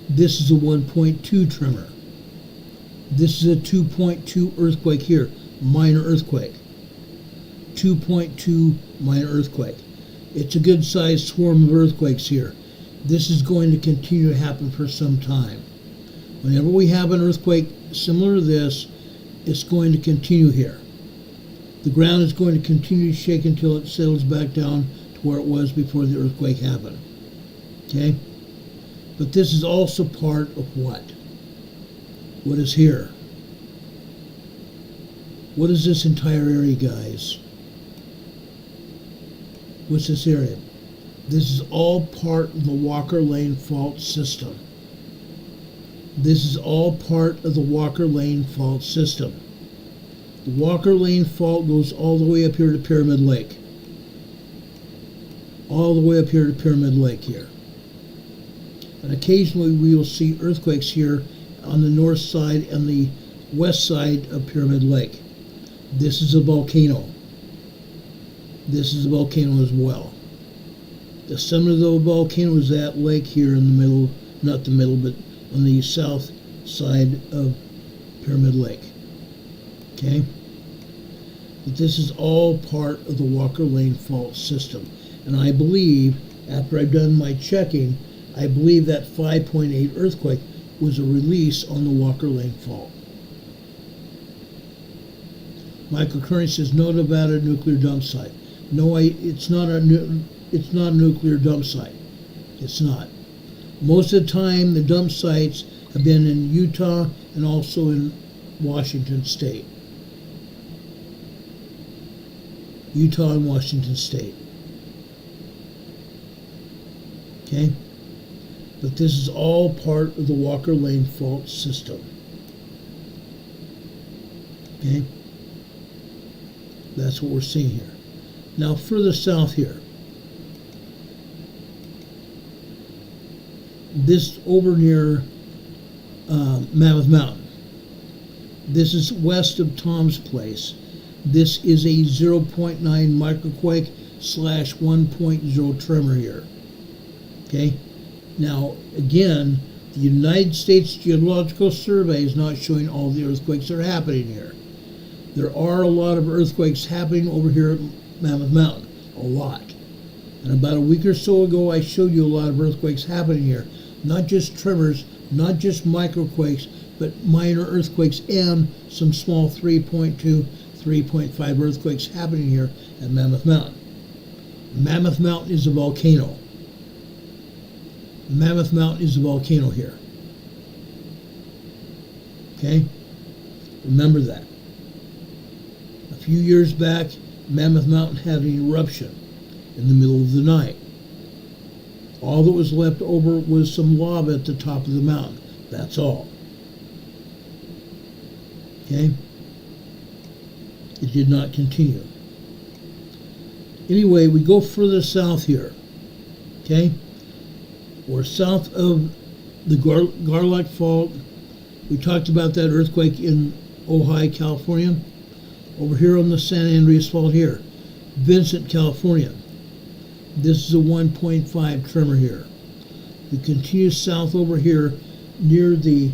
[SPEAKER 2] This is a 1.2 tremor. This is a 2.2 earthquake here. Minor earthquake. 2.2 minor earthquake. It's a good sized swarm of earthquakes here. This is going to continue to happen for some time. Whenever we have an earthquake similar to this, it's going to continue here. The ground is going to continue to shake until it settles back down to where it was before the earthquake happened. Okay? But this is also part of what? What is here? What is this entire area, guys? What's this area? This is all part of the Walker Lane fault system. This is all part of the Walker Lane fault system. The Walker Lane fault goes all the way up here to Pyramid Lake. All the way up here to Pyramid Lake here. And occasionally we will see earthquakes here on the north side and the west side of Pyramid Lake. This is a volcano. This is a volcano as well. The summit of the volcano is that lake here in the middle, not the middle, but on the south side of Pyramid Lake. Okay? But this is all part of the Walker Lane fault system. And I believe, after I've done my checking, I believe that 5.8 earthquake was a release on the Walker Lane fault. Michael Kearney says, no Nevada nuclear dump site. No, it's not a nuclear dump site. It's not. Most of the time, the dump sites have been in Utah and also in Washington State. Utah and Washington State. Okay? But this is all part of the Walker Lane fault system. Okay? That's what we're seeing here. Now, further south here. This over near Mammoth Mountain. This is west of Tom's Place. This is a 0.9 microquake / 1.0 tremor here. Okay? Now, again, the United States Geological Survey is not showing all the earthquakes that are happening here. There are a lot of earthquakes happening over here at Mammoth Mountain. A lot. And about a week or so ago, I showed you a lot of earthquakes happening here. Not just tremors, not just microquakes, but minor earthquakes and some small 3.2, 3.5 earthquakes happening here at Mammoth Mountain. Mammoth Mountain is a volcano. Mammoth Mountain is a volcano here. Okay? Remember that. A few years back, Mammoth Mountain had an eruption in the middle of the night. All that was left over was some lava at the top of the mountain. That's all. Okay? It did not continue. Anyway, we go further south here. Okay? We're south of the Garlock Fault. We talked about that earthquake in Ojai, California. Over here on the San Andreas Fault here. Vincent, California. This is a 1.5 tremor here. We continue south over here near the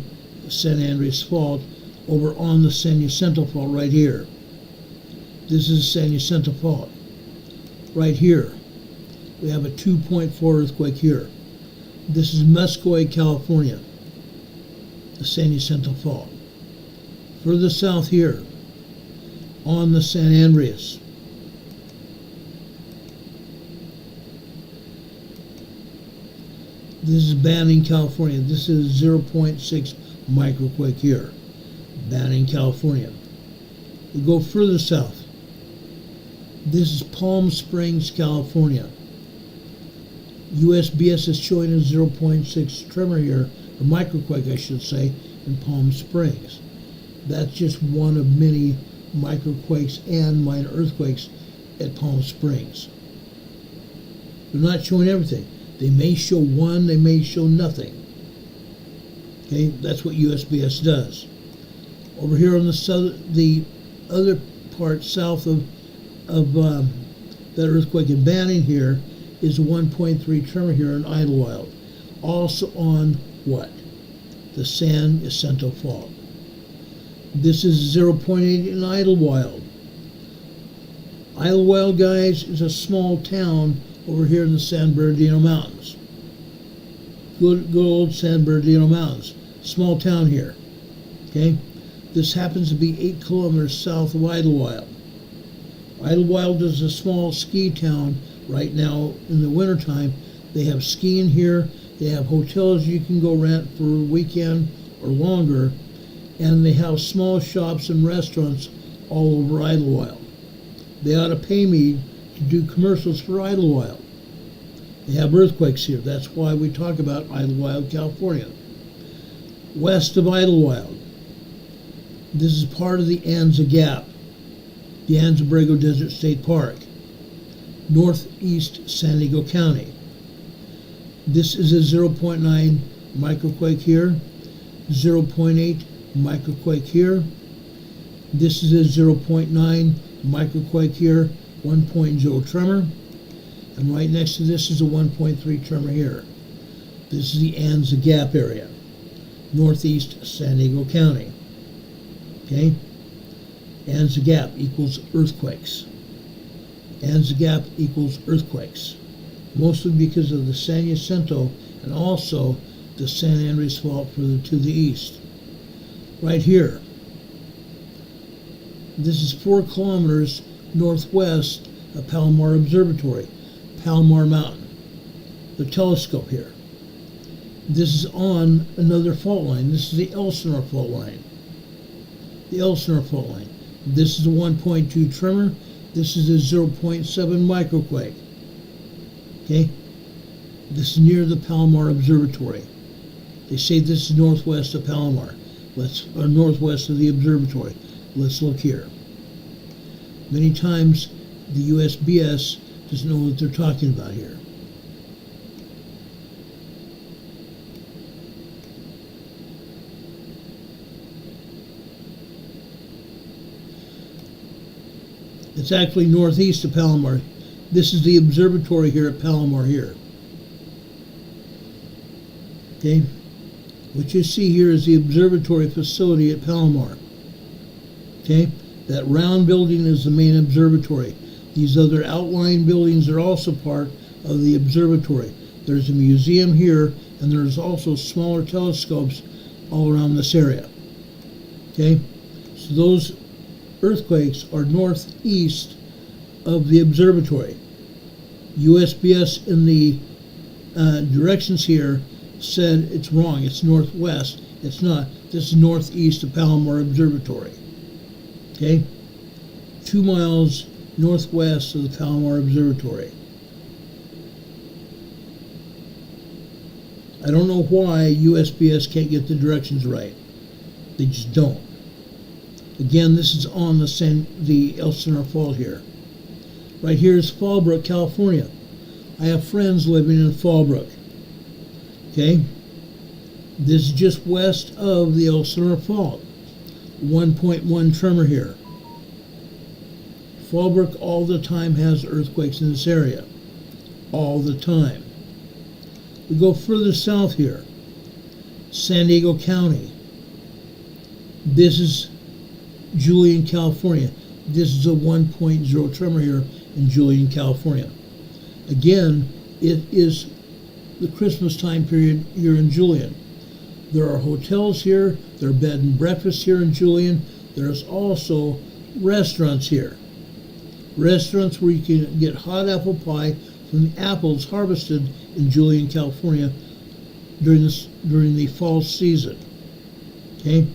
[SPEAKER 2] San Andreas Fault, over on the San Jacinto Fault right here. This is San Jacinto Fault. Right here, we have a 2.4 earthquake here. This is Muscoa, California, the San Jacinto Fault. Further south here, on the San Andreas. This is Banning, California. This is 0.6 microquake here. Banning, California. We go further south. This is Palm Springs, California. USGS is showing a 0.6 tremor here, or microquake I should say, in Palm Springs. That's just one of many microquakes and minor earthquakes at Palm Springs. They're not showing everything. They may show one, they may show nothing. Okay, that's what USGS does. Over here on the other part south of that earthquake in Banning here is a 1.3 tremor here in Idlewild. Also on what? The San Jacinto Fault. This is 0.8 in Idlewild. Idlewild, guys, is a small town over here in the San Bernardino Mountains. Good old San Bernardino Mountains. Small town here. Okay? This happens to be 8 kilometers south of Idlewild. Idlewild is a small ski town right now in the wintertime. They have skiing here. They have hotels you can go rent for a weekend or longer. And they have small shops and restaurants all over Idlewild. They ought to pay me to do commercials for Idlewild. They have earthquakes here. That's why we talk about Idlewild, California. West of Idlewild, this is part of the Anza Gap, the Anza Borrego Desert State Park, northeast San Diego County. This is a 0.9 microquake here, 0.8 microquake here. This is a 0.9 microquake here, 1.0 tremor. And right next to this is a 1.3 tremor here. This is the Anza Gap area, northeast San Diego County. Okay? Anza Gap equals earthquakes. Anza Gap equals earthquakes. Mostly because of the San Jacinto and also the San Andreas Fault to the east. Right here. This is 4 kilometers northwest of Palomar Observatory, Palomar Mountain, the telescope here. This is on another fault line. This is the Elsinore fault line. The Elsinore fault line. This is a 1.2 tremor. This is a 0.7 microquake. Okay? This is near the Palomar Observatory. They say this is northwest of Palomar. Northwest of the observatory. Let's look here. Many times the USBS doesn't know what they're talking about here. It's actually northeast of Palomar. This is the observatory here at Palomar here. Okay? What you see here is the observatory facility at Palomar. Okay? That round building is the main observatory. These other outlying buildings are also part of the observatory. There's a museum here, and there's also smaller telescopes all around this area. Okay? So those earthquakes are northeast of the observatory. USBS in the directions here said it's wrong. It's northwest. It's not. This is northeast of Palomar Observatory. Okay? 2 miles northwest of the Palomar Observatory. I don't know why USBS can't get the directions right. They just don't. Again, this is on the Elsinore Fault here. Right here is Fallbrook, California. I have friends living in Fallbrook. Okay? This is just west of the Elsinore Fault. 1.1 tremor here. Fallbrook all the time has earthquakes in this area. All the time. We go further south here. San Diego County. This is Julian, California. This is a 1.0 tremor here in Julian, California. Again, it is the Christmas time period here in Julian. There are hotels here. There are bed and breakfasts here in Julian. There's also restaurants here. Restaurants where you can get hot apple pie from the apples harvested in Julian, California during the fall season. Okay?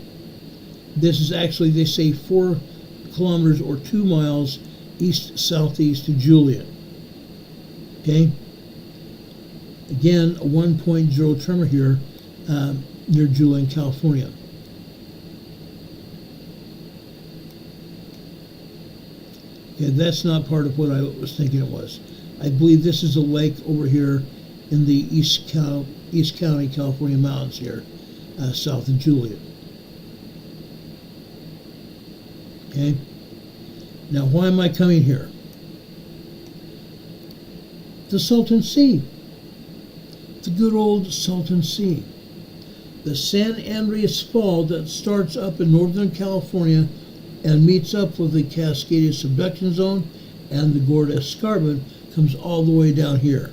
[SPEAKER 2] This is actually, they say, 4 kilometers or 2 miles east-southeast of Julian. Okay? Again, a 1.0 tremor here near Julian, California. Okay, that's not part of what I was thinking it was. I believe this is a lake over here in the East County, California mountains here, south of Julian. Okay? Now, why am I coming here? The Salton Sea. The good old Salton Sea. The San Andreas Fault that starts up in Northern California and meets up with the Cascadia Subduction Zone and the Gorda Escarpment comes all the way down here.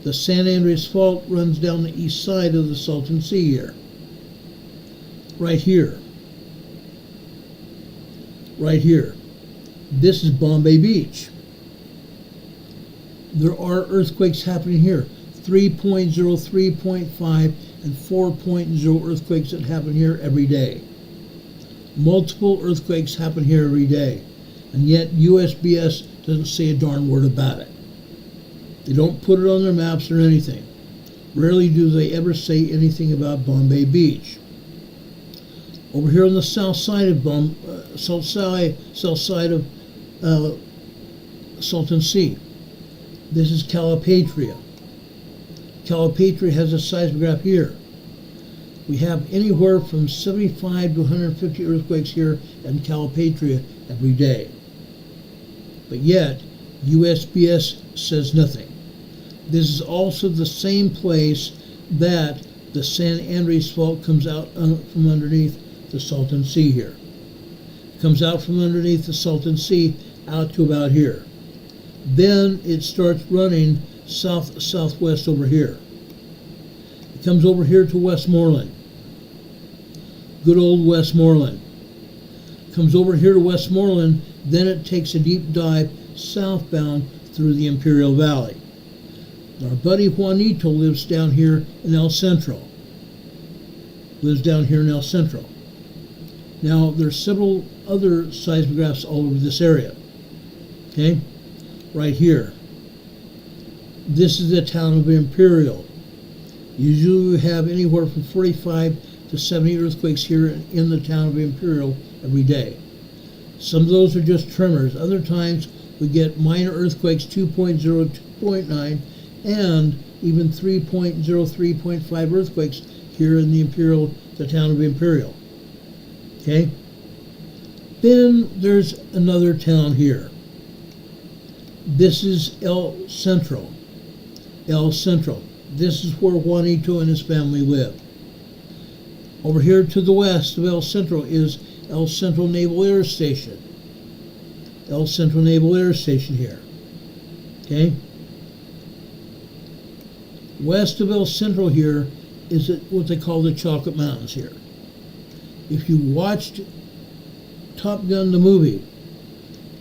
[SPEAKER 2] The San Andreas Fault runs down the east side of the Salton Sea here. Right here. Right here. This is Bombay Beach. There are earthquakes happening here. 3.0, 3.5, and 4.0 earthquakes that happen here every day. Multiple earthquakes happen here every day. And yet USGS doesn't say a darn word about it. They don't put it on their maps or anything. Rarely do they ever say anything about Bombay Beach. Over here on the south side of Salton Sea, this is Calipatria. Calipatria has a seismograph here. We have anywhere from 75 to 150 earthquakes here in Calipatria every day. But yet, USGS says nothing. This is also the same place that the San Andreas Fault comes out from underneath the Salton Sea here. It comes out from underneath the Salton Sea out to about here. Then it starts running southwest over here. It comes over here to Westmoreland. Good old Westmoreland. Comes over here to Westmoreland, then it takes a deep dive southbound through the Imperial Valley. Our buddy Juanito lives down here in El Centro. Now, there's several other seismographs all over this area. Okay? Right here. This is the town of Imperial. Usually we have anywhere from 45 to 70 earthquakes here in the town of Imperial every day. Some of those are just tremors. Other times we get minor earthquakes, 2.0, 2.9, and even 3.0, 3.5 earthquakes here in the town of Imperial. Okay? Then there's another town here. This is El Centro. This is where Juanito and his family live. Over here to the west of El Centro is El Centro Naval Air Station. Here. Okay? West of El Centro here is what they call the Chocolate Mountains here. If you watched Top Gun the movie,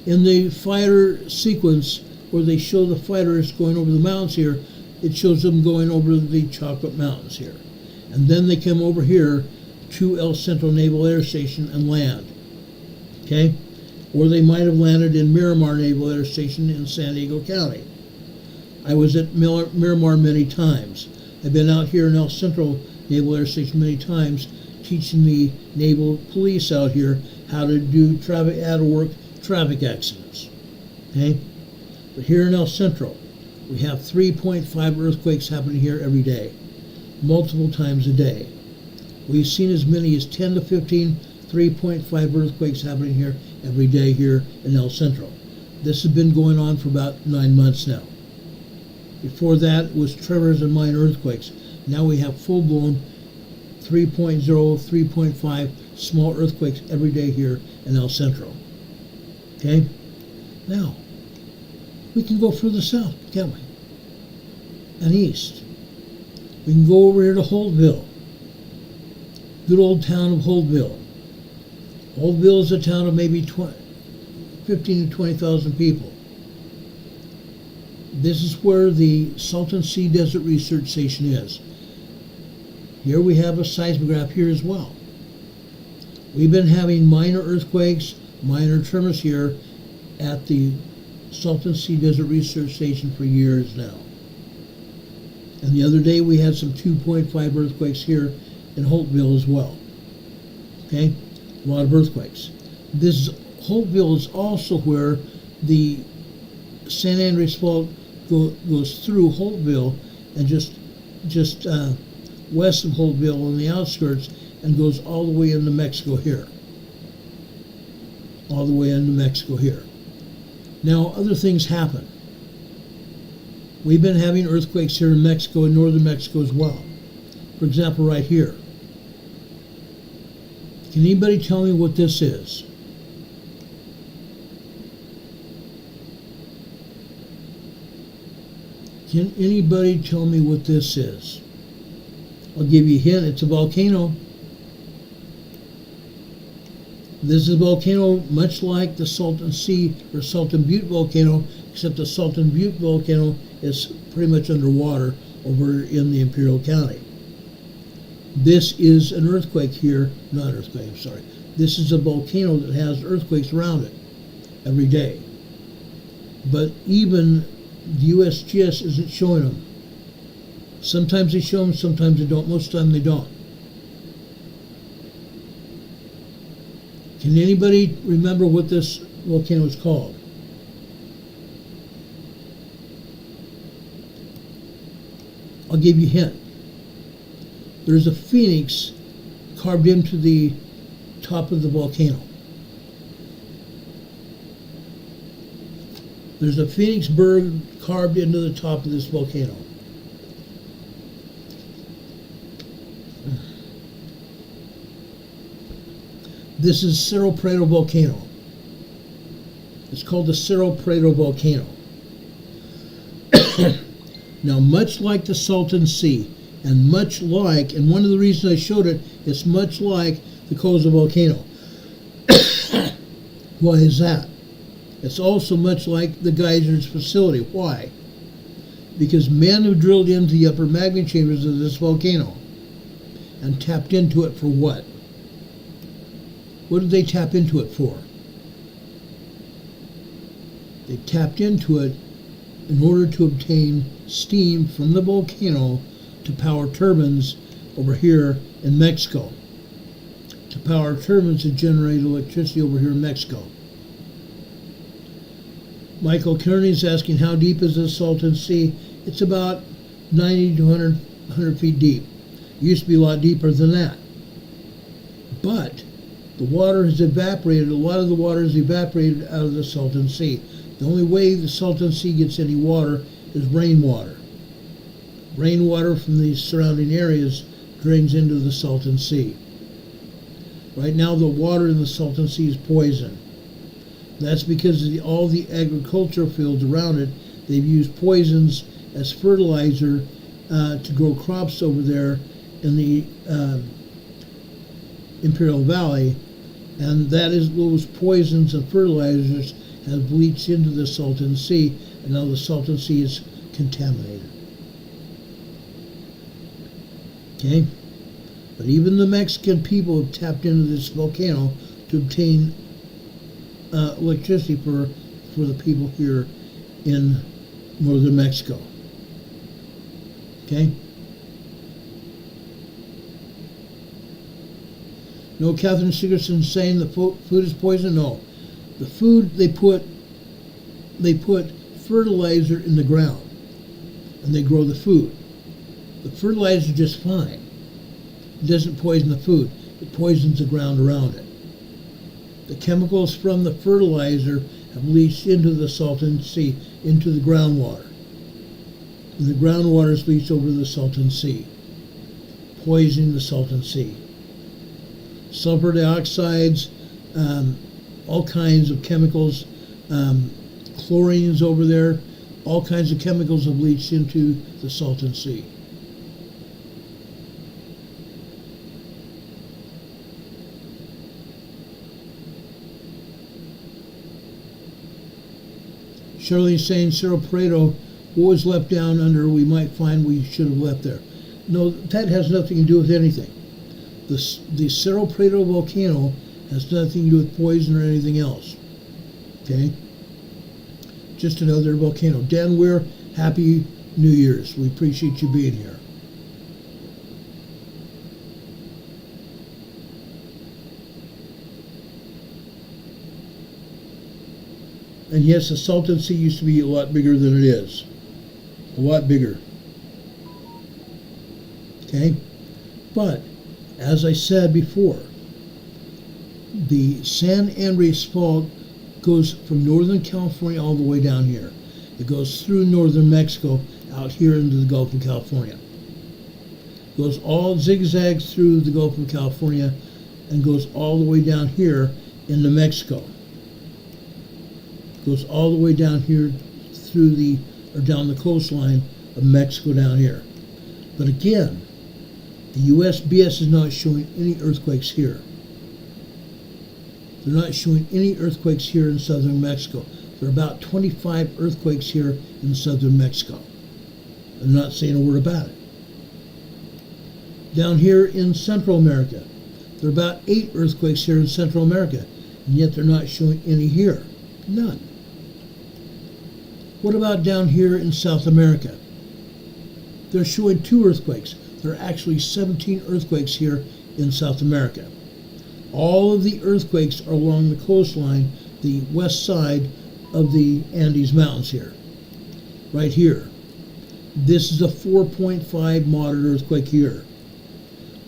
[SPEAKER 2] in the fighter sequence where they show the fighters going over the mountains here, it shows them going over the Chocolate Mountains here. And then they come over here to El Centro Naval Air Station and land. Okay? Or they might have landed in Miramar Naval Air Station in San Diego County. I was at Miramar many times. I've been out here in El Centro Naval Air Station many times teaching the naval police out here how to do traffic accidents. Okay? But here in El Centro, we have 3.5 earthquakes happening here every day, multiple times a day. We've seen as many as 10 to 15 3.5 earthquakes happening here every day here in El Centro. This has been going on for about 9 months now. Before that, it was tremors and minor earthquakes. Now we have full-blown 3.0, 3.5 small earthquakes every day here in El Centro. Okay? Now, we can go further south, can't we? And east. We can go over here to Holtville. Good old town of Holtville. Holtville is a town of maybe 15 to 20,000 people. This is where the Salton Sea Desert Research Station is. Here we have a seismograph here as well. We've been having minor earthquakes, minor tremors here at the Salton Sea Desert Research Station for years now. And the other day we had some 2.5 earthquakes here in Holtville as well. Okay? A lot of earthquakes. This is Holtville is also where the San Andreas Fault goes through Holtville and just west of Holtville on the outskirts and goes all the way into Mexico here. All the way into Mexico here. Now, other things happen. We've been having earthquakes here in Mexico and northern Mexico as well. For example, right here. Can anybody tell me what this is? Can anybody tell me what this is? I'll give you a hint. It's a volcano. This is a volcano much like the Salton Sea or Salton Butte volcano, except the Salton Butte volcano is pretty much underwater over in the Imperial County. This is an earthquake here, not an earthquake, I'm sorry. This is a volcano that has earthquakes around it every day. But even the USGS isn't showing them. Sometimes they show them, sometimes they don't. Most of the time they don't. Can anybody remember what this volcano is called? I'll give you a hint. There's a phoenix carved into the top of the volcano. There's a phoenix bird carved into the top of this volcano. This is Cerro Prado volcano. It's called the Cerro Prado volcano. Now, much like the Salton Sea, and much like, and one of the reasons I showed it, it's much like the Coza volcano. Why is that? It's also much like the geysers facility. Why? Because men have drilled into the upper magma chambers of this volcano and tapped into it for what? What did they tap into it for? They tapped into it in order to obtain steam from the volcano to power turbines over here in Mexico. To power turbines to generate electricity over here in Mexico. Michael Kearney is asking, how deep is the Salton Sea? It's about 90 to 100 feet deep. It used to be a lot deeper than that. But the water has evaporated. A lot of the water has evaporated out of the Salton Sea. The only way the Salton Sea gets any water is rainwater. Rainwater from the surrounding areas drains into the Salton Sea. Right now, the water in the Salton Sea is poison. That's because of all the agricultural fields around it. They've used poisons as fertilizer to grow crops over there in the Imperial Valley, and that is those poisons and fertilizers have bleached into the Salton Sea, and now the Salton Sea is contaminated. Okay? But even the Mexican people have tapped into this volcano to obtain electricity for the people here in northern Mexico. Okay? No, Catherine Sigerson saying the food is poison? No. The food, they put fertilizer in the ground, and they grow the food. The fertilizer is just fine. It doesn't poison the food. It poisons the ground around it. The chemicals from the fertilizer have leached into the Salton Sea, into the groundwater. And the groundwater is leached over the Salton Sea, poisoning the Salton Sea. Sulfur dioxides, all kinds of chemicals, chlorine is over there, all kinds of chemicals have leached into the Salton Sea. Shirley's saying Cerro Prado, what was left down under, we might find we should have left there. No, that has nothing to do with anything. The Cerro Prado volcano has nothing to do with poison or anything else. Okay? Just another volcano. Dan Weir, Happy New Year's. We appreciate you being here. And yes, the Salton Sea used to be a lot bigger than it is. A lot bigger. Okay? But, as I said before, the San Andreas Fault goes from Northern California all the way down here. It goes through northern Mexico out here into the Gulf of California. Goes all zigzags through the Gulf of California and goes all the way down here into Mexico. Goes all the way down here through down the coastline of Mexico down here. But again, the USGS is not showing any earthquakes here. They're not showing any earthquakes here in southern Mexico. There are about 25 earthquakes here in southern Mexico. They're not saying a word about it. Down here in Central America, there are about 8 earthquakes here in Central America, and yet they're not showing any here. None. What about down here in South America? They're showing 2 earthquakes. There are actually 17 earthquakes here in South America. All of the earthquakes are along the coastline, the west side of the Andes Mountains here. Right here. This is a 4.5 moderate earthquake here.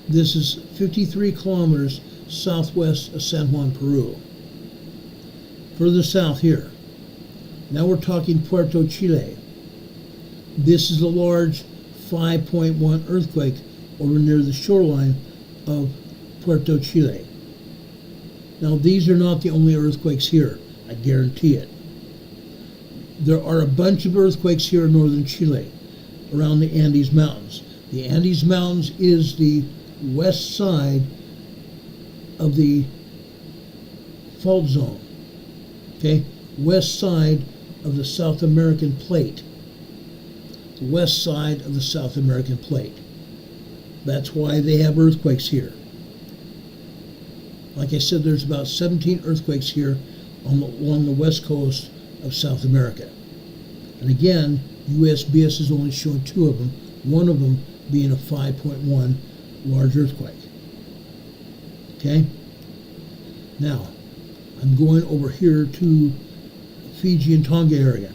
[SPEAKER 2] This is 53 kilometers southwest of San Juan, Peru. Further south here. Now we're talking Puerto Chile. This is a large 5.1 earthquake over near the shoreline of Puerto Chile. Now these are not the only earthquakes here, I guarantee it. There are a bunch of earthquakes here in northern Chile, around the Andes Mountains. The Andes Mountains is the west side of the fault zone, okay? West side of the South American plate. The west side of the South American plate. That's why they have earthquakes here. Like I said, there's about 17 earthquakes here along the west coast of South America. And again, USGS is only showing 2 of them, one of them being a 5.1 large earthquake. Okay? Now, I'm going over here to Fiji and Tonga area,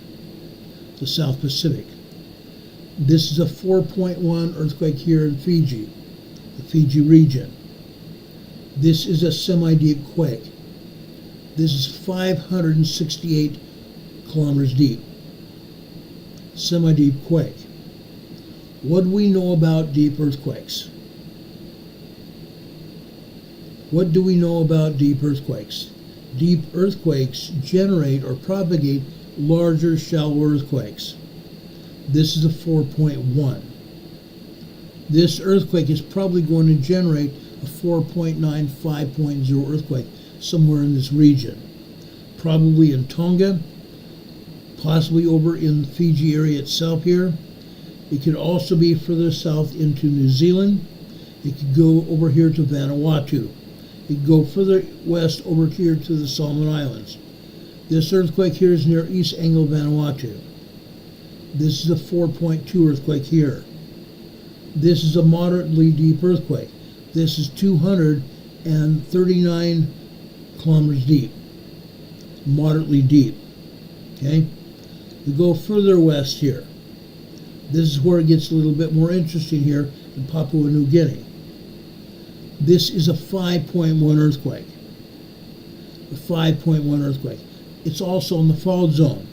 [SPEAKER 2] the South Pacific. This is a 4.1 earthquake here in Fiji, the Fiji region. This is a semi-deep quake. This is 568 kilometers deep. Semi-deep quake. What do we know about deep earthquakes? What do we know about deep earthquakes? Deep earthquakes generate or propagate larger, shallow earthquakes. This is a 4.1. This earthquake is probably going to generate a 4.9, 5.0 earthquake somewhere in this region. Probably in Tonga, possibly over in the Fiji area itself here. It could also be further south into New Zealand. It could go over here to Vanuatu. It could go further west over here to the Solomon Islands. This earthquake here is near East Angle, Vanuatu. This is a 4.2 earthquake here. This is a moderately deep earthquake. This is 239 kilometers deep. Moderately deep. Okay? We go further west here. This is where it gets a little bit more interesting here in Papua New Guinea. This is a 5.1 earthquake. A 5.1 earthquake. It's also in the fault zone.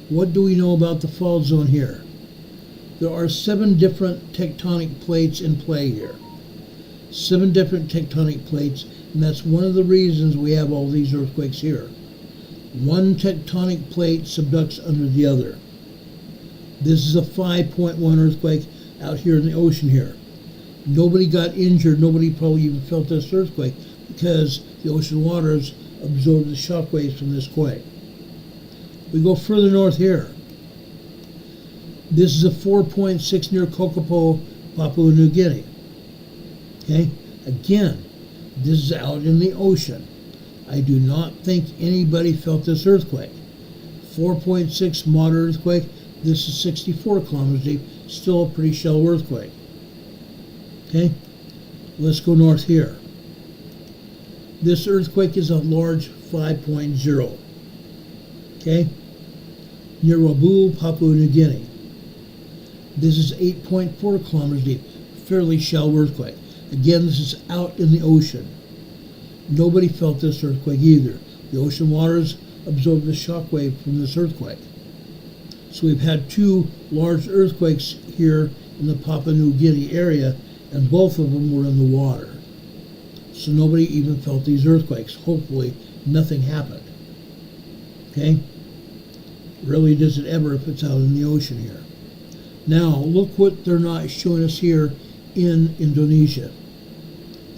[SPEAKER 2] What do we know about the fault zone here? There are 7 different tectonic plates in play here. 7 different tectonic plates, and that's one of the reasons we have all these earthquakes here. One tectonic plate subducts under the other. This is a 5.1 earthquake out here in the ocean here. Nobody got injured, nobody probably even felt this earthquake because the ocean waters absorbed the shock waves from this quake. We go further north here. This is a 4.6 near Kokopo, Papua New Guinea. Okay? Again, this is out in the ocean. I do not think anybody felt this earthquake. 4.6 moderate earthquake. This is 64 kilometers deep. Still a pretty shallow earthquake. Okay? Let's go north here. This earthquake is a large 5.0. Okay? Near Wabu, Papua New Guinea. This is 8.4 kilometers deep. Fairly shallow earthquake. Again, this is out in the ocean. Nobody felt this earthquake either. The ocean waters absorbed the shock wave from this earthquake. So we've had two large earthquakes here in the Papua New Guinea area, and both of them were in the water. So nobody even felt these earthquakes. Hopefully, nothing happened. Okay? Rarely does it ever if it's out in the ocean here. Now, look what they're not showing us here in Indonesia.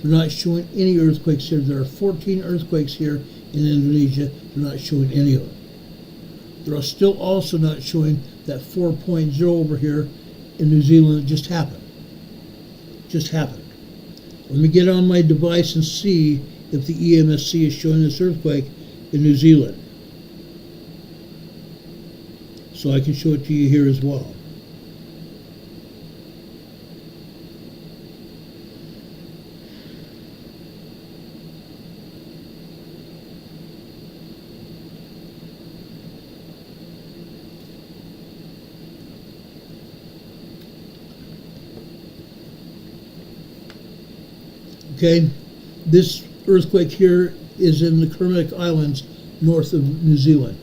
[SPEAKER 2] They're not showing any earthquakes here. There are 14 earthquakes here in Indonesia. They're not showing any of them. They're still also not showing that 4.0 over here in New Zealand that just happened. Just happened. Let me get on my device and see if the EMSC is showing this earthquake in New Zealand, so I can show it to you here as well. Okay, this earthquake here is in the Kermadec Islands, north of New Zealand.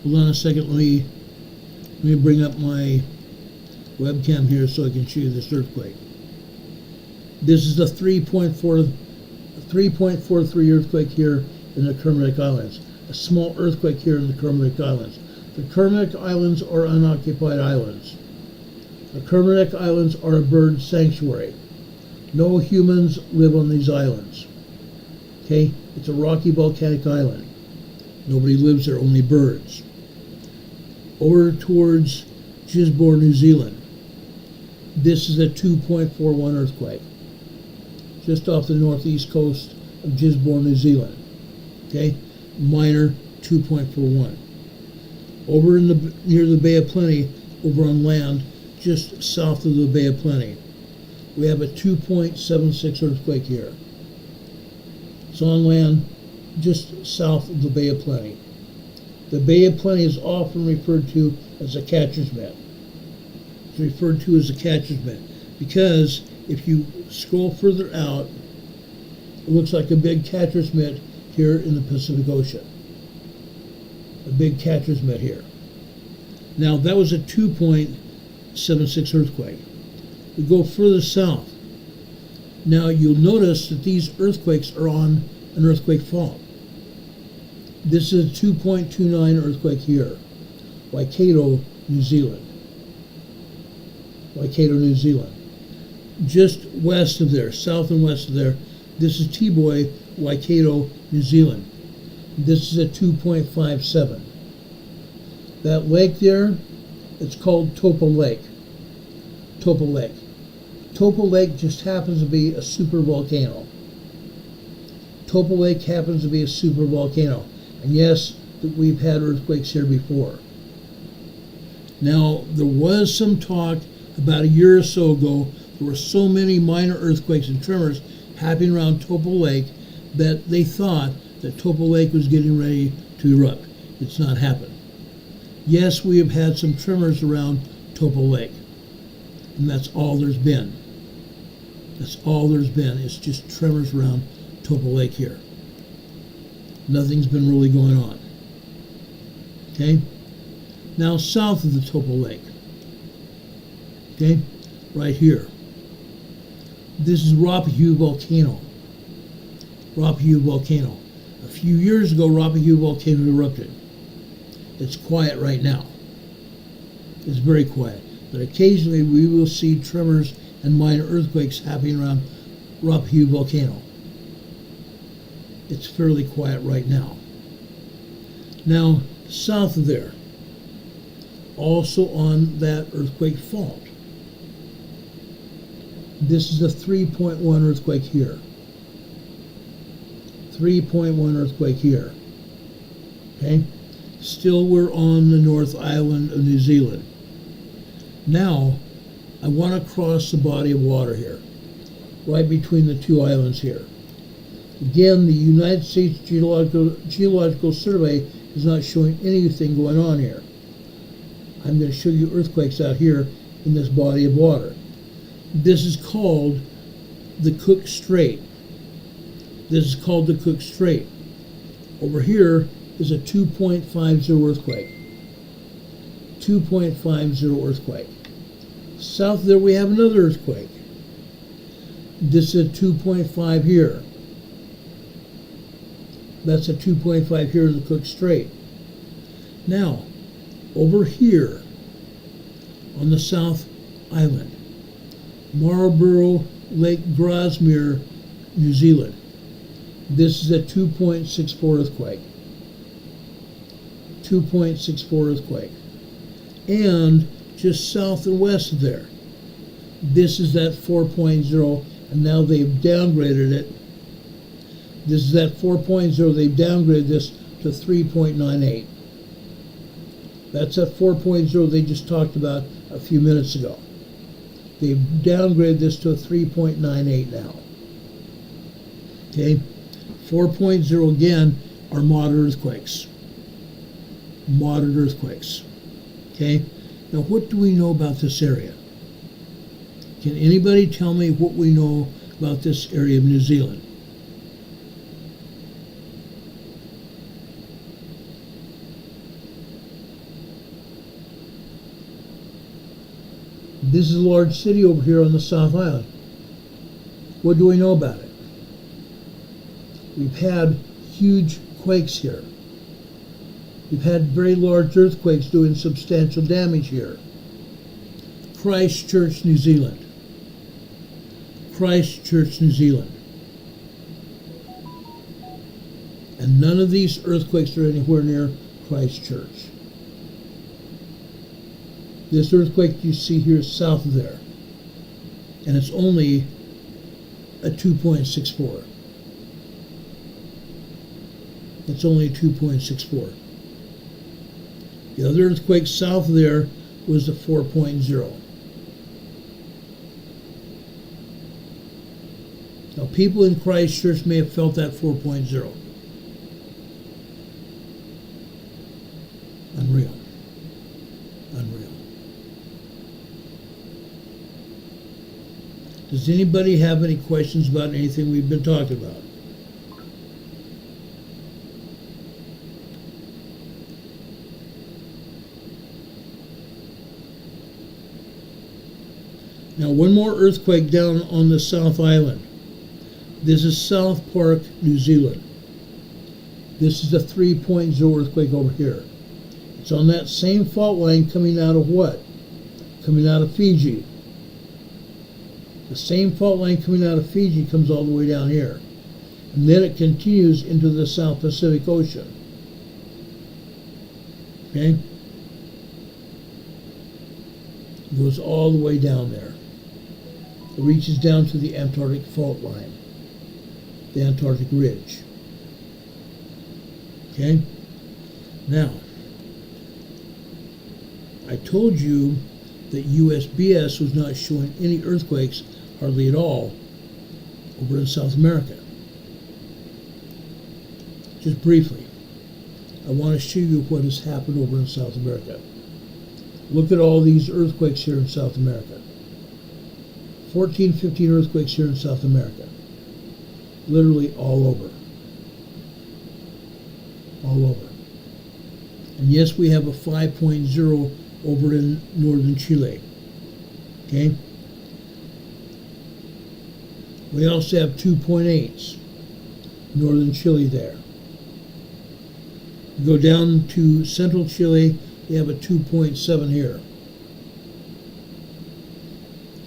[SPEAKER 2] Hold on a second, let me bring up my webcam here so I can show you this earthquake. This is a 3.43 earthquake here in the Kermadec Islands. A small earthquake here in the Kermadec Islands. The Kermadec Islands are unoccupied islands. The Kermadec Islands are a bird sanctuary. No humans live on these islands. Okay? It's a rocky volcanic island. Nobody lives there, only birds. Over towards Gisborne, New Zealand. This is a 2.41 earthquake. Just off the northeast coast of Gisborne, New Zealand. Okay? Minor 2.41. Over in near the Bay of Plenty, over on land, just south of the Bay of Plenty, we have a 2.76 earthquake here. It's on land just south of the Bay of Plenty. The Bay of Plenty is often referred to as a catcher's mitt. It's referred to as a catcher's mitt because if you scroll further out, it looks like a big catcher's mitt here in the Pacific Ocean. A big catcher's mitt here. Now that was a 2.76 earthquake. We go further south. Now you'll notice that these earthquakes are on an earthquake fault. This is a 2.29 earthquake here. Waikato, New Zealand. Waikato, New Zealand. Just west of there, south and west of there, this is T-Boy, Waikato, New Zealand. This is a 2.57. That lake there, it's called Topa Lake. Topa Lake. Topa Lake just happens to be a super volcano. Topa Lake happens to be a super volcano. And yes, we've had earthquakes here before. Now, there was some talk about a year or so ago. There were so many minor earthquakes and tremors happening around Topa Lake that they thought that Topa Lake was getting ready to erupt. It's not happened. Yes, we have had some tremors around Topa Lake. And that's all there's been. That's all there's been. It's just tremors around Topa Lake here. Nothing's been really going on. Okay? Now south of the Topa Lake. Okay? Right here. This is Rapahu Volcano. Rapahu Volcano. A few years ago, Rapahu Volcano erupted. It's quiet right now. It's very quiet. But occasionally we will see tremors and minor earthquakes happening around Rapahu Volcano. It's fairly quiet right now. Now, south of there, also on that earthquake fault, this is a 3.1 earthquake here. 3.1 earthquake here. Okay? Still we're on the North Island of New Zealand. Now, I want to cross the body of water here, right between the two islands here. Again, the United States Geological Survey is not showing anything going on here. I'm going to show you earthquakes out here in this body of water. This is called the Cook Strait. This is called the Cook Strait. Over here is a 2.50 earthquake. 2.50 earthquake. South there we have another earthquake. This is a 2.5 here. That's a 2.5 here in the Cook Strait. Now, over here on the South Island, Marlborough Lake Grasmere, New Zealand. This is a 2.64 earthquake. 2.64 earthquake. And just south and west of there, this is that 4.0, and now they've downgraded it. This is that 4.0, they've downgraded this to 3.98. That's that 4.0 they just talked about a few minutes ago. They've downgraded this to a 3.98 now. Okay, 4.0 again are moderate earthquakes. Moderate earthquakes. Okay, now what do we know about this area? Can anybody tell me what we know about this area of New Zealand? This is a large city over here on the South Island. What do we know about it? We've had huge quakes here. We've had very large earthquakes doing substantial damage here. Christchurch, New Zealand. Christchurch, New Zealand. And none of these earthquakes are anywhere near Christchurch. This earthquake you see here is south of there, and it's only a 2.64. It's only a 2.64. The other earthquake south of there was a 4.0. Now, people in Christchurch may have felt that 4.0. Unreal. Unreal. Does anybody have any questions about anything we've been talking about? Now, one more earthquake down on the South Island. This is South Park, New Zealand. This is a 3.0 earthquake over here. It's on that same fault line coming out of what? Coming out of Fiji. The same fault line coming out of Fiji comes all the way down here. And then it continues into the South Pacific Ocean. Okay? It goes all the way down there. It reaches down to the Antarctic fault line, the Antarctic ridge. Okay? Now, I told you that USBS was not showing any earthquakes, hardly at all, over in South America. Just briefly, I want to show you what has happened over in South America. Look at all these earthquakes here in South America. 14, 15 earthquakes here in South America. Literally all over. All over. And yes, we have a 5.0 over in northern Chile. Okay? We also have 2.8s. Northern Chile there. Go down to central Chile, we have a 2.7 here.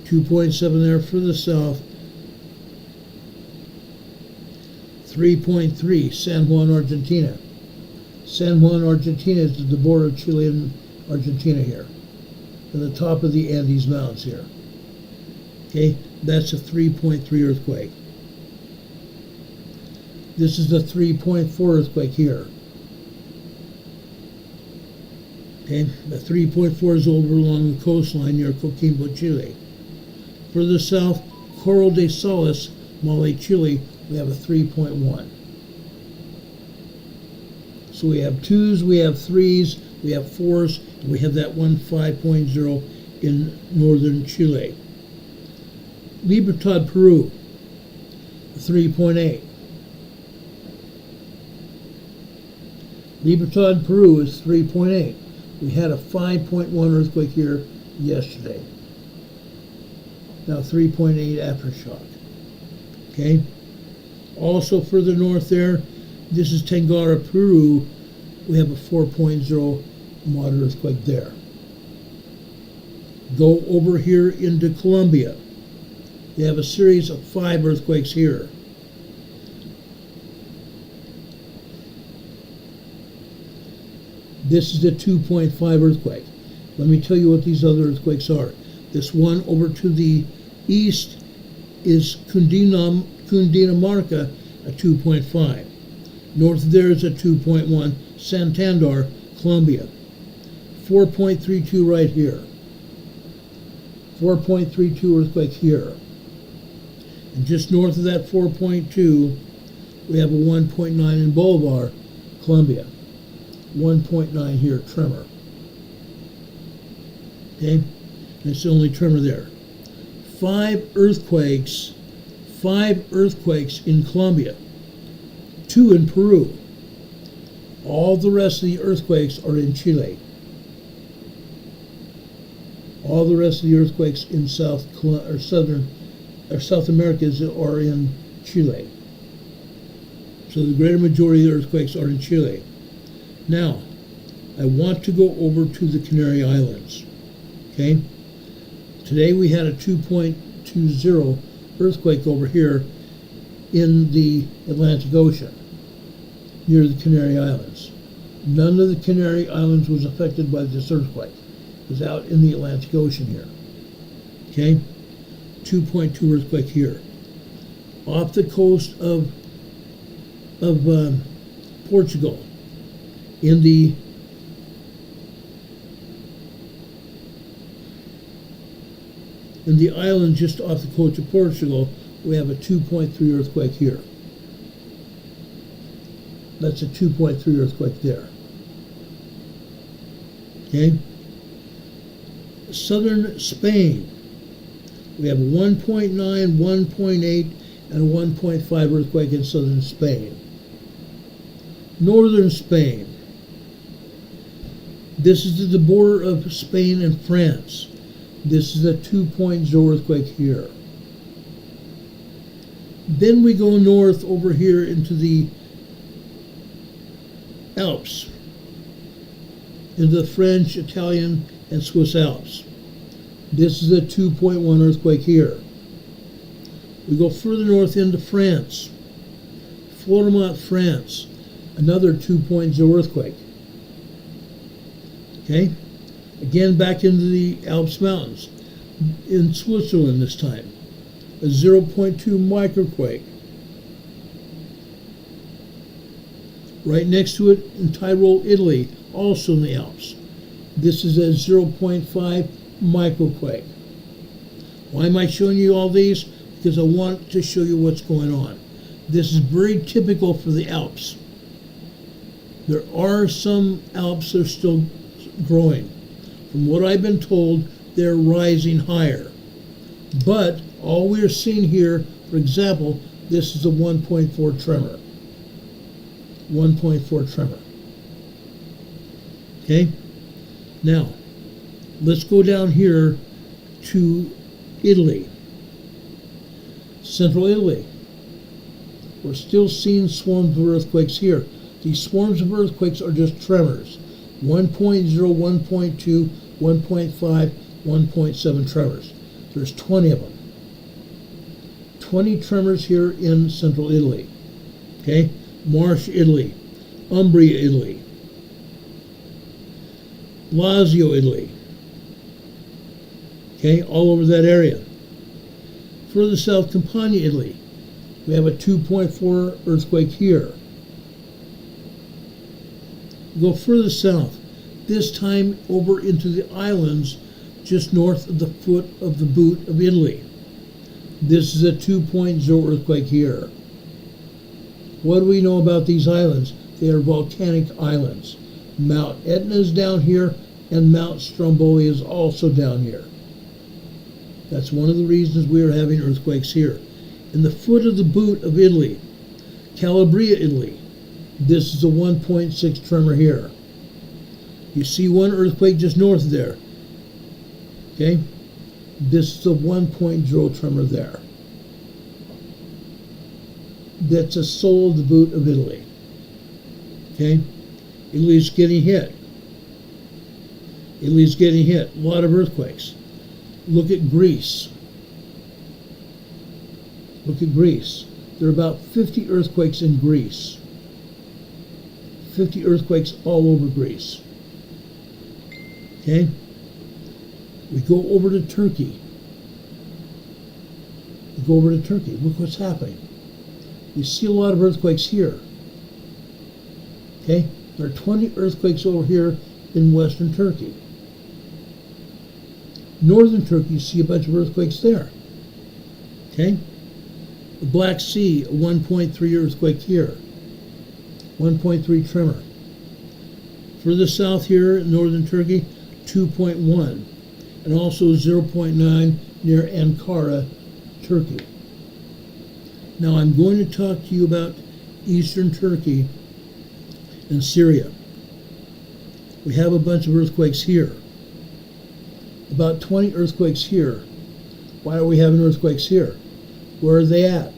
[SPEAKER 2] 2.7 there further south. 3.3, San Juan, Argentina. San Juan, Argentina is the border of Chile and Argentina here. At the top of the Andes Mountains here. Okay, that's a 3.3 earthquake. This is the 3.4 earthquake here. Okay, the 3.4 is over along the coastline near Coquimbo, Chile. Further south, Corral de Salas, Mali, Chile, we have a 3.1. So we have 2s, we have 3s, we have 4s, and we have that one 5.0 in northern Chile. Libertad, Peru, 3.8. Libertad, Peru is 3.8. We had a 5.1 earthquake here yesterday. Now 3.8 aftershock. Okay? Also further north there, this is Tangara, Peru. We have a 4.0 moderate earthquake there. Go over here into Colombia. They have a series of 5 earthquakes here. This is a 2.5 earthquake. Let me tell you what these other earthquakes are. This one over to the east is Cundinamarca, a 2.5. North of there is a 2.1, Santander, Colombia. 4.32 right here. 4.32 earthquake here. And just north of that 4.2, we have a 1.9 in Bolivar, Colombia. 1.9 here, tremor. Okay? And it's the only tremor there. 5 earthquakes in Colombia. 2 in Peru. All the rest of the earthquakes are in Chile. All the rest of the earthquakes in South America are in Chile. So the greater majority of the earthquakes are in Chile. Now, I want to go over to the Canary Islands. Okay? Today we had a 2.20 earthquake over here in the Atlantic Ocean, near the Canary Islands. None of the Canary Islands was affected by this earthquake. It was out in the Atlantic Ocean here. Okay? 2.2 earthquake here. Off the coast of Portugal, in the island just off the coast of Portugal, we have a 2.3 earthquake here. That's a 2.3 earthquake there. Okay? Southern Spain, we have a 1.9, 1.8, and a 1.5 earthquake in southern Spain. Northern Spain, this is the border of Spain and France. This is a 2.0 earthquake here. Then we go north over here into the Alps, into the French, Italian, and Swiss Alps. This is a 2.1 earthquake here. We go further north into France, Floremont, France, another 2.0 earthquake. Okay? Again, back into the Alps Mountains, in Switzerland this time, a 0.2 microquake. Right next to it in Tyrol, Italy, also in the Alps. This is a 0.5 microquake. Why am I showing you all these? Because I want to show you what's going on. This is very typical for the Alps. There are some Alps that are still growing. From what I've been told, they're rising higher. But all we're seeing here, for example, this is a 1.4 tremor. 1.4 tremor. Okay? Now, let's go down here to Italy. Central Italy. We're still seeing swarms of earthquakes here. These swarms of earthquakes are just tremors. 1.0, 1.2, 1.5, 1.7 tremors. There's 20 of them. 20 tremors here in central Italy. Okay? Marsh, Italy. Umbria, Italy. Lazio, Italy. Okay? All over that area. Further south, Campania, Italy. We have a 2.4 earthquake here. Go further south, this time over into the islands just north of the foot of the boot of Italy. This is a 2.0 earthquake here. What do we know about these islands? They are volcanic islands. Mount Etna is down here, and Mount Stromboli is also down here. That's one of the reasons we are having earthquakes here. In the foot of the boot of Italy, Calabria, Italy, this is a 1.6 tremor here. You see one earthquake just north of there. Okay? This is a 1.0 tremor there. That's a sole of the boot of Italy. Okay? Italy's getting hit. Italy's getting hit. A lot of earthquakes. Look at Greece. Look at Greece. There are about 50 earthquakes in Greece. 50 earthquakes all over Greece. Okay? We go over to Turkey. We go over to Turkey. Look what's happening. You see a lot of earthquakes here. Okay? There are 20 earthquakes over here in western Turkey. Northern Turkey, you see a bunch of earthquakes there. Okay? The Black Sea, a 1.3 earthquake here. 1.3 tremor. Further south here in northern Turkey, 2.1. And also 0.9 near Ankara, Turkey. Now I'm going to talk to you about eastern Turkey and Syria. We have a bunch of earthquakes here. About 20 earthquakes here. Why are we having earthquakes here? Where are they at?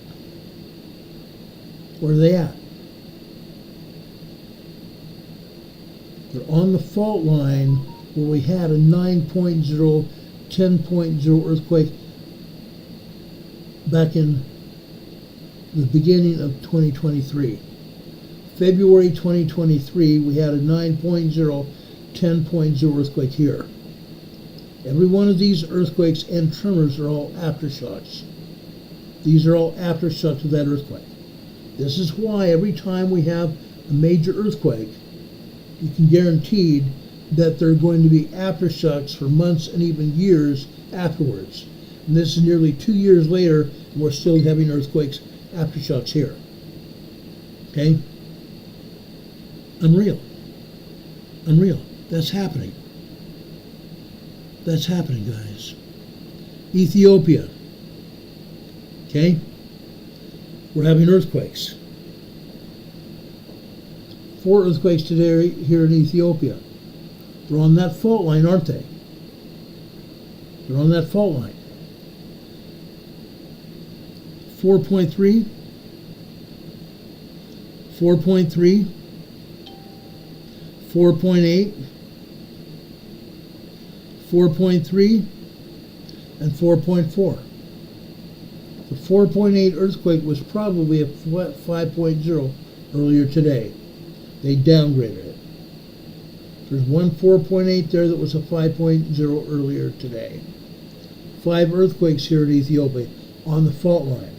[SPEAKER 2] Where are they at? They're on the fault line where we had a 9.0, 10.0 earthquake back in the beginning of 2023. February 2023, we had a 9.0, 10.0 earthquake here. Every one of these earthquakes and tremors are all aftershocks. These are all aftershocks of that earthquake. This is why every time we have a major earthquake, you can guarantee that there are going to be aftershocks for months and even years afterwards. And this is nearly 2 years later, and we're still having earthquakes, aftershocks here. Okay? Unreal. Unreal. That's happening. That's happening, guys. Ethiopia. Okay? We're having earthquakes. 4 earthquakes today here in Ethiopia. They're on that fault line, aren't they? They're on that fault line. 4.3, 4.3, 4.8, 4.3, and 4.4. The 4.8 earthquake was probably a 5.0 earlier today. They downgraded it. There's one 4.8 there that was a 5.0 earlier today. 5 earthquakes here in Ethiopia on the fault line.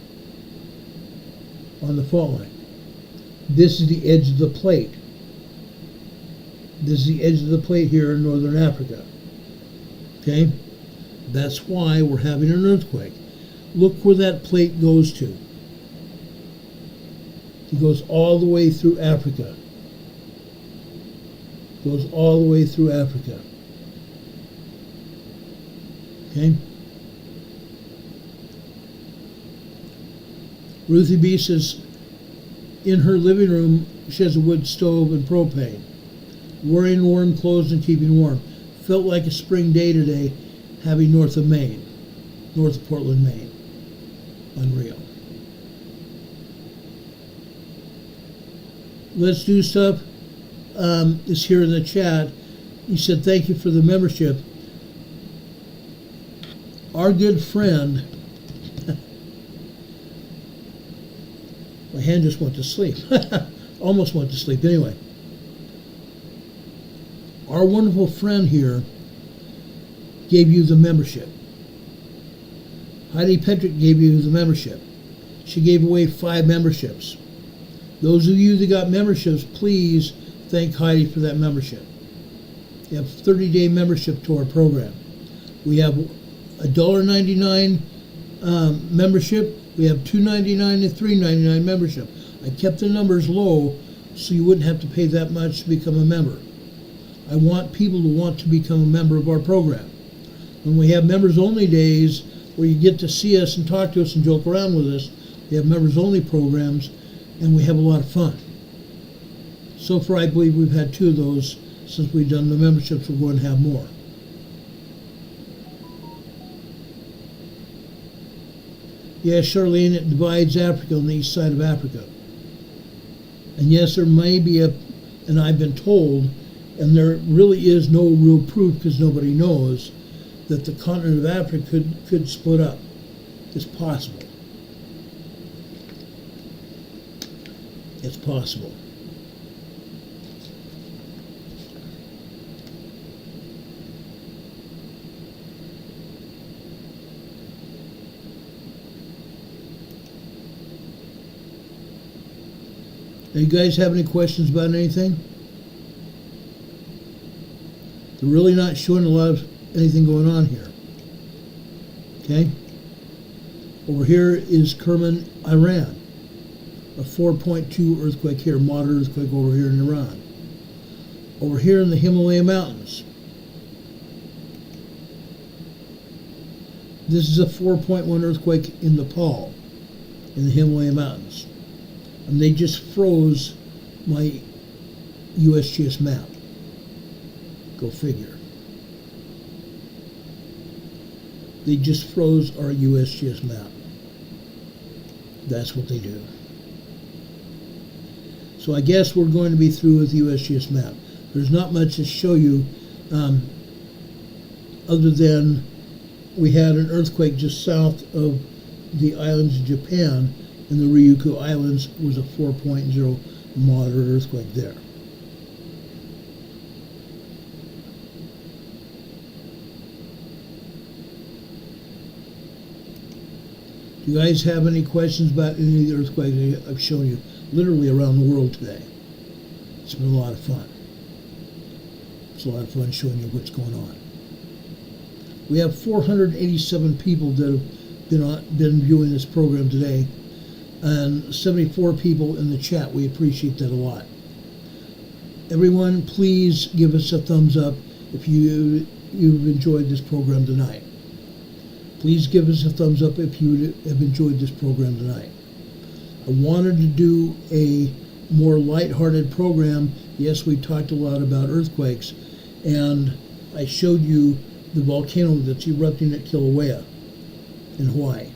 [SPEAKER 2] On the fault line. This is the edge of the plate. This is the edge of the plate here in northern Africa. Okay? That's why we're having an earthquake. Look where that plate goes to. It goes all the way through Africa. Goes all the way through Africa. Okay? Ruthie B says, in her living room, she has a wood stove and propane. Wearing warm clothes and keeping warm. Felt like a spring day today, having north of Maine. North of Portland, Maine. Unreal. Let's Do Stuff is here in the chat. He said, thank you for the membership. Our good friend, my hand just went to sleep. Almost went to sleep. Anyway, our wonderful friend here gave you the membership. Heidi Petrick gave you the membership. She gave away 5 memberships. Those of you that got memberships, please thank Heidi for that membership. You have a 30-day membership to our program. We have a $1.99 membership. We have $2.99 and $3.99 membership. I kept the numbers low so you wouldn't have to pay that much to become a member. I want people to want to become a member of our program. When we have members-only days where you get to see us and talk to us and joke around with us, we have members-only programs, and we have a lot of fun. So far, I believe we've had 2 of those since we've done the memberships. We're going to have more. Yes, Charlene, it divides Africa on the east side of Africa. And yes, there may be and I've been told, and there really is no real proof because nobody knows, that the continent of Africa could split up. It's possible. It's possible. Do you guys have any questions about anything? They're really not showing a lot of anything going on here. Okay? Over here is Kerman, Iran. A 4.2 earthquake here, moderate earthquake over here in Iran. Over here in the Himalaya Mountains. This is a 4.1 earthquake in Nepal, in the Himalaya Mountains. And they just froze my USGS map. Go figure. They just froze our USGS map. That's what they do. So I guess we're going to be through with the USGS map. There's not much to show you other than we had an earthquake just south of the islands of Japan, and the Ryukyu Islands was a 4.0 moderate earthquake there. Do you guys have any questions about any of the earthquakes I've shown you literally around the world today? It's been a lot of fun. It's a lot of fun showing you what's going on. We have 487 people that have been viewing this program today, and 74 people in the chat. We appreciate that a lot. Everyone, please give us a thumbs up if you've enjoyed this program tonight. Please give us a thumbs up if you have enjoyed this program tonight. I wanted to do a more lighthearted program. Yes, we talked a lot about earthquakes, and I showed you the volcano that's erupting at Kilauea in Hawaii.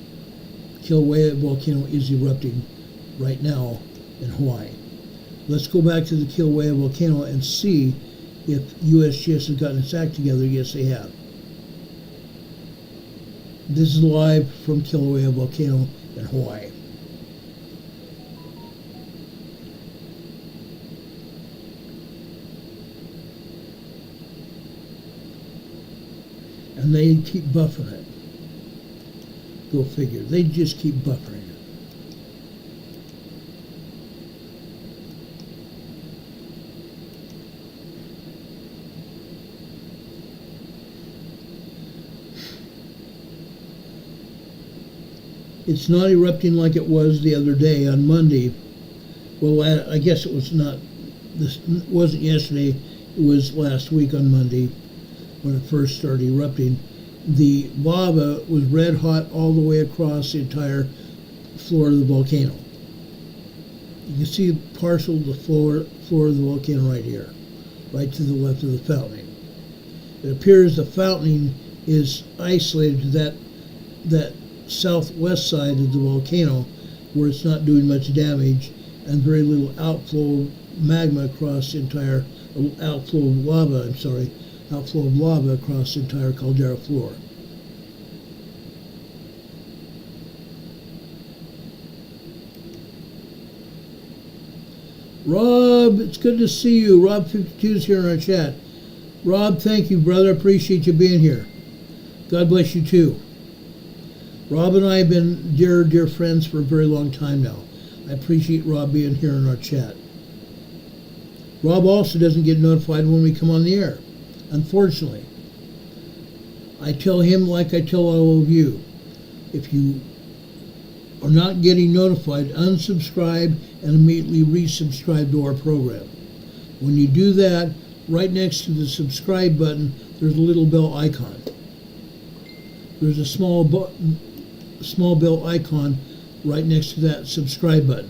[SPEAKER 2] Kilauea volcano is erupting right now in Hawaii. Let's go back to the Kilauea volcano and see if USGS has gotten its act together. Yes, they have. This is live from Kilauea volcano in Hawaii. And they keep buffering it. Go figure. They just keep buffering it. It's not erupting like it was the other day on Monday. Well, I guess it was not. This wasn't yesterday. It was last week on Monday when it first started erupting. The lava was red hot all the way across the entire floor of the volcano. You can see partial of the floor of the volcano right here, right to the left of the fountaining. It appears the fountaining is isolated to that southwest side of the volcano where it's not doing much damage, and very little outflow of magma across the entire, outflow of lava across the entire caldera floor. Rob, it's good to see you. Rob 52 is here in our chat. Rob, thank you, brother. Appreciate you being here. God bless you too. Rob and I have been dear, dear friends for a very long time now. I appreciate Rob being here in our chat. Rob also doesn't get notified when we come on the air, unfortunately. I tell him like I tell all of you. If you are not getting notified, unsubscribe and immediately resubscribe to our program. When you do that, right next to the subscribe button, there's a little bell icon. There's a small bell icon right next to that subscribe button.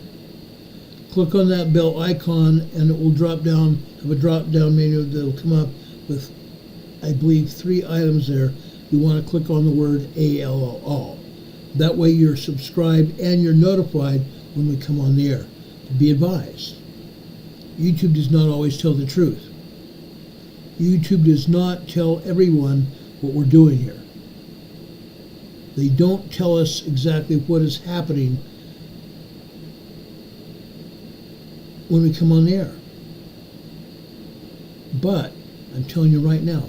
[SPEAKER 2] Click on that bell icon and it will have a drop down menu that will come up with, I believe, 3 items there. You want to click on the word ALL. That way you're subscribed and you're notified when we come on the air. Be advised, YouTube does not always tell the truth. YouTube does not tell everyone what we're doing here. They don't tell us exactly what is happening when we come on the air. But I'm telling you right now,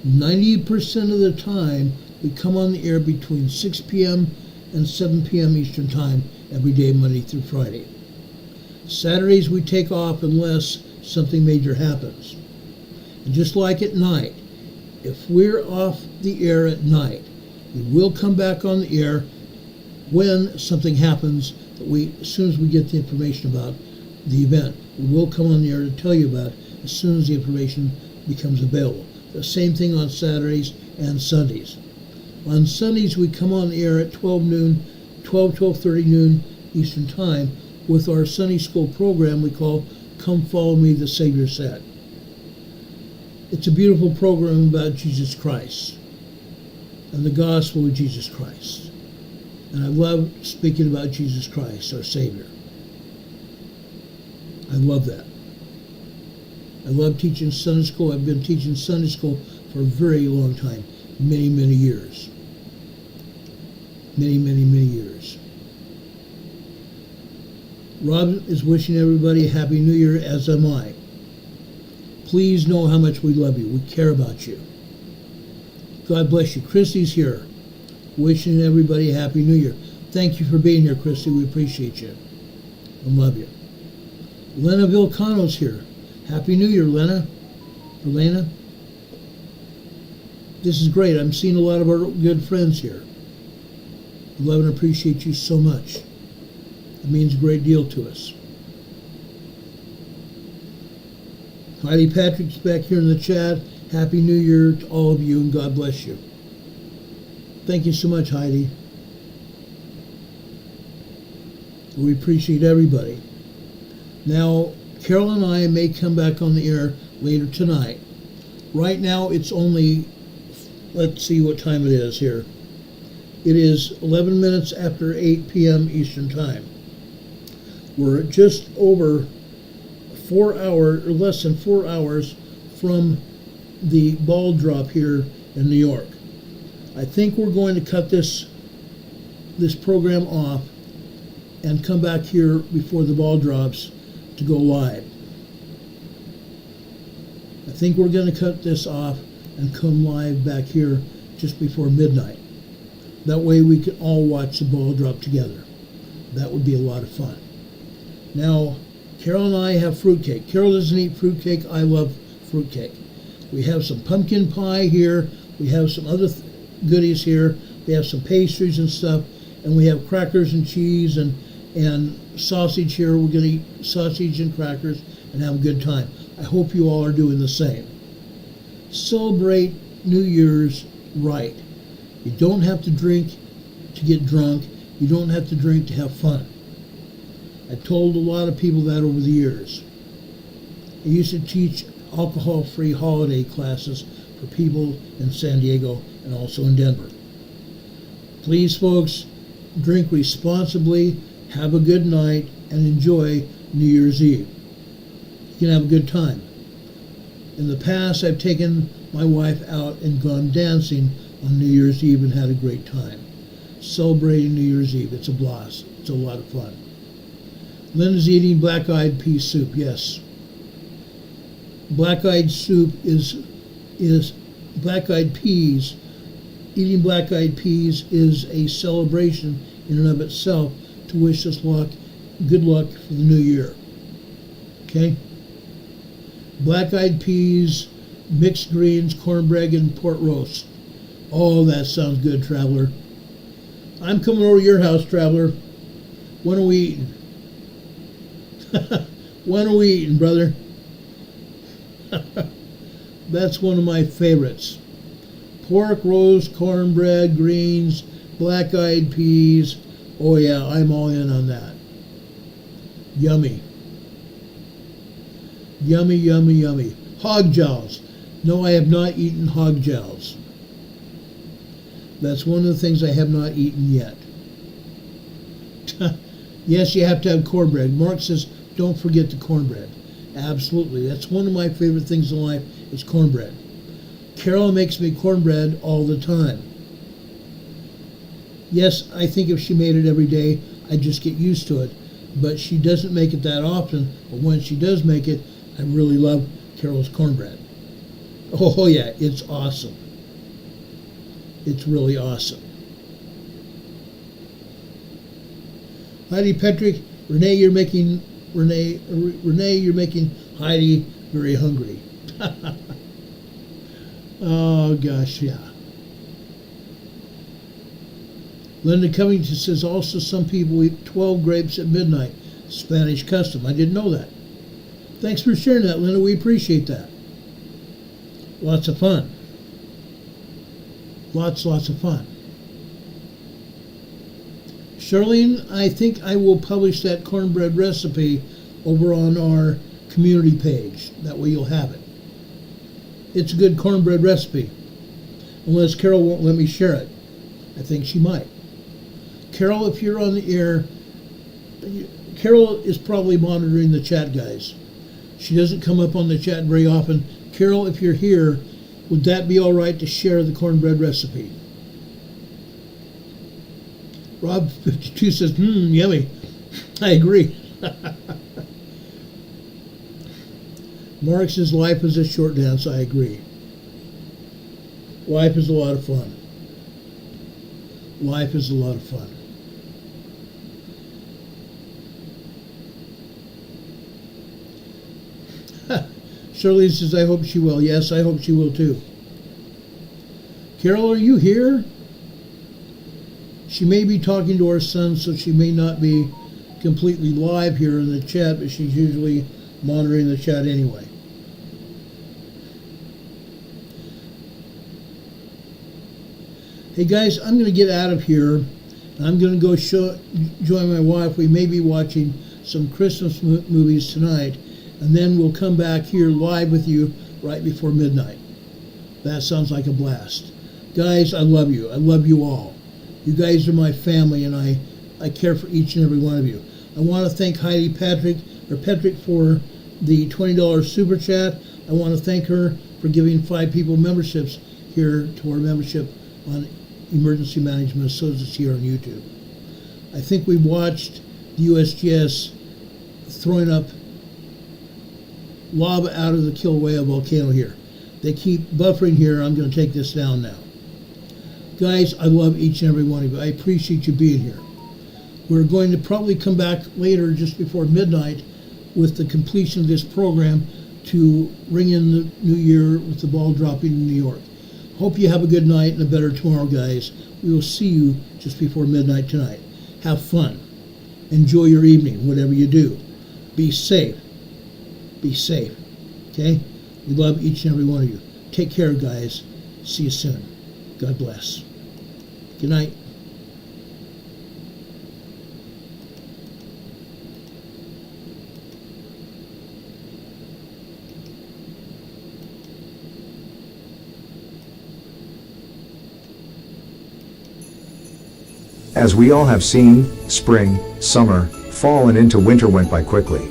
[SPEAKER 2] 90% of the time we come on the air between 6 p.m. and 7 p.m. Eastern Time every day, Monday through Friday. Saturdays we take off unless something major happens. And just like at night, if we're off the air at night, we will come back on the air when something happens that as soon as we get the information about the event. We will come on the air to tell you about it as soon as the information becomes available. The same thing on Saturdays and Sundays. On Sundays we come on the air at 12:30 noon Eastern Time with our Sunday School program we call Come Follow Me, the Savior Said. It's a beautiful program about Jesus Christ and the gospel of Jesus Christ. And I love speaking about Jesus Christ, our Savior. I love that. I love teaching Sunday school. I've been teaching Sunday school for a very long time, many, many years. Many, many, many years. Rob is wishing everybody a Happy New Year, as am I. Please know how much we love you. We care about you. God bless you. Christy's here, wishing everybody a Happy New Year. Thank you for being here, Christy. We appreciate you and love you. Lena Vilcano's here. Happy New Year, Lena. Elena. This is great. I'm seeing a lot of our good friends here. Love and appreciate you so much. It means a great deal to us. Heidi Patrick's back here in the chat. Happy New Year to all of you and God bless you. Thank you so much, Heidi. We appreciate everybody. Now, Carol and I may come back on the air later tonight. Right now it's only, let's see what time it is here. It is 11 minutes after 8 p.m. Eastern Time. We're just over 4 hours, or less than 4 hours from the ball drop here in New York. I think we're going to cut this program off and come back here before the ball drops to go live. I think we're going to cut this off and come live back here just before midnight. That way we can all watch the ball drop together. That would be a lot of fun. Now, Carol and I have fruitcake. Carol doesn't eat fruitcake. I love fruitcake. We have some pumpkin pie here. We have some other goodies here. We have some pastries and stuff. And we have crackers and cheese and sausage here. We're going to eat sausage and crackers and have a good time. I hope you all are doing the same. Celebrate New Year's right. You don't have to drink to get drunk. You don't have to drink to have fun. I've told a lot of people that over the years. I used to teach alcohol-free holiday classes for people in San Diego and also in Denver. Please, folks, drink responsibly, have a good night, and enjoy New Year's Eve. You can have a good time. In the past, I've taken my wife out and gone dancing on New Year's Eve and had a great time. Celebrating New Year's Eve. It's a blast. It's a lot of fun. Linda's eating black-eyed pea soup. Yes. Black-eyed soup is black-eyed peas. Eating black-eyed peas is a celebration in and of itself to wish us good luck for the new year. Okay? Black-eyed peas, mixed greens, cornbread, and pork roast. Oh, that sounds good, Traveler. I'm coming over to your house, Traveler. When are we eating? When are we eating, brother? That's one of my favorites. Pork, roast, cornbread, greens, black-eyed peas. Oh yeah, I'm all in on that. Yummy. Yummy, yummy, yummy. Hog jowls. No, I have not eaten hog jowls. That's one of the things I have not eaten yet. Yes, you have to have cornbread. Mark says, don't forget the cornbread. Absolutely. That's one of my favorite things in life is cornbread. Carol makes me cornbread all the time. Yes, I think if she made it every day, I'd just get used to it. But she doesn't make it that often. But when she does make it, I really love Carol's cornbread. Oh yeah, it's awesome. It's really awesome. Heidi Petrick, Renee, you're making Heidi very hungry. Oh gosh, yeah. Linda Covington says also some people eat 12 grapes at midnight. Spanish custom. I didn't know that. Thanks for sharing that, Linda. We appreciate that. Lots of fun. Lots of fun. Charlene, I think I will publish that cornbread recipe over on our community page. That way you'll have it. It's a good cornbread recipe. Unless Carol won't let me share it. I think she might. Carol, if you're on the air, Carol is probably monitoring the chat, guys. She doesn't come up on the chat very often. Carol, if you're here, would that be all right to share the cornbread recipe? Rob52 says, yummy. I agree. Mark says, life is a short dance. I agree. Life is a lot of fun. Life is a lot of fun. Shirley says, I hope she will. Yes, I hope she will too. Carol, are you here? She may be talking to her son, so she may not be completely live here in the chat, but she's usually monitoring the chat anyway. Hey guys, I'm going to get out of here. I'm going to go join my wife. We may be watching some Christmas movies tonight, and then we'll come back here live with you right before midnight. That sounds like a blast. Guys, I love you. I love you all. You guys are my family, and I care for each and every one of you. I want to thank Heidi Petrick for the $20 super chat. I want to thank her for giving 5 people memberships here to our membership on Emergency Management Associates here on YouTube. I think we watched the USGS throwing up lava out of the Kilauea volcano here. They keep buffering here. I'm going to take this down now. Guys, I love each and every one of you. I appreciate you being here. We're going to probably come back later, just before midnight, with the completion of this program to ring in the new year with the ball dropping in New York. Hope you have a good night and a better tomorrow, guys. We will see you just before midnight tonight. Have fun. Enjoy your evening, whatever you do. Be safe. Be safe. Okay? We love each and every one of you. Take care, guys. See you soon. God bless. Good night.
[SPEAKER 1] As we all have seen, spring, summer, fall and into winter went by quickly.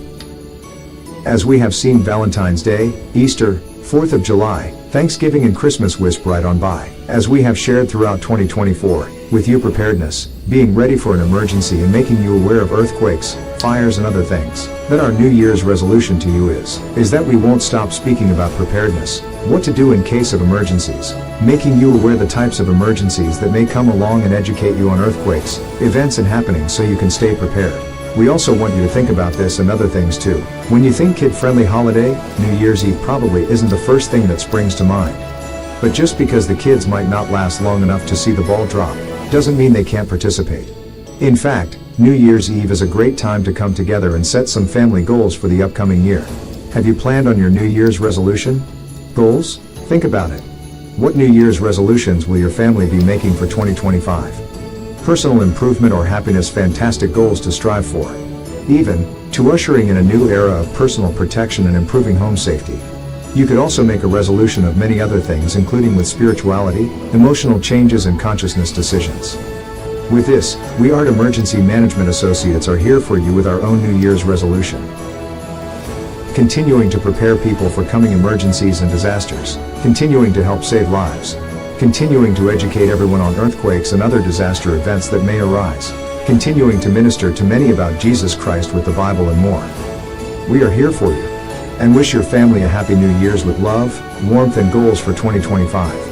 [SPEAKER 1] As we have seen Valentine's Day, Easter, 4th of July, Thanksgiving and Christmas whisk right on by. As we have shared throughout 2024, with you preparedness, being ready for an emergency and making you aware of earthquakes, fires and other things, that our New Year's resolution to you is that we won't stop speaking about preparedness, what to do in case of emergencies, making you aware the types of emergencies that may come along and educate you on earthquakes, events and happenings so you can stay prepared. We also want you to think about this and other things too. When you think kid-friendly holiday, New Year's Eve probably isn't the first thing that springs to mind. But just because the kids might not last long enough to see the ball drop, doesn't mean they can't participate. In fact, New Year's Eve is a great time to come together and set some family goals for the upcoming year. Have you planned on your New Year's resolution? Goals? Think about it. What New Year's resolutions will your family be making for 2025? Personal improvement or happiness? Fantastic goals to strive for. Even to ushering in a new era of personal protection and improving home safety. You could also make a resolution of many other things, including with spirituality, emotional changes and consciousness decisions. With this, we Art Emergency Management Associates are here for you with our own New Year's resolution. Continuing to prepare people for coming emergencies and disasters. Continuing to help save lives. Continuing to educate everyone on earthquakes and other disaster events that may arise. Continuing to minister to many about Jesus Christ with the Bible and more. We are here for you, and wish your family a happy New Year's with love, warmth and goals for 2025.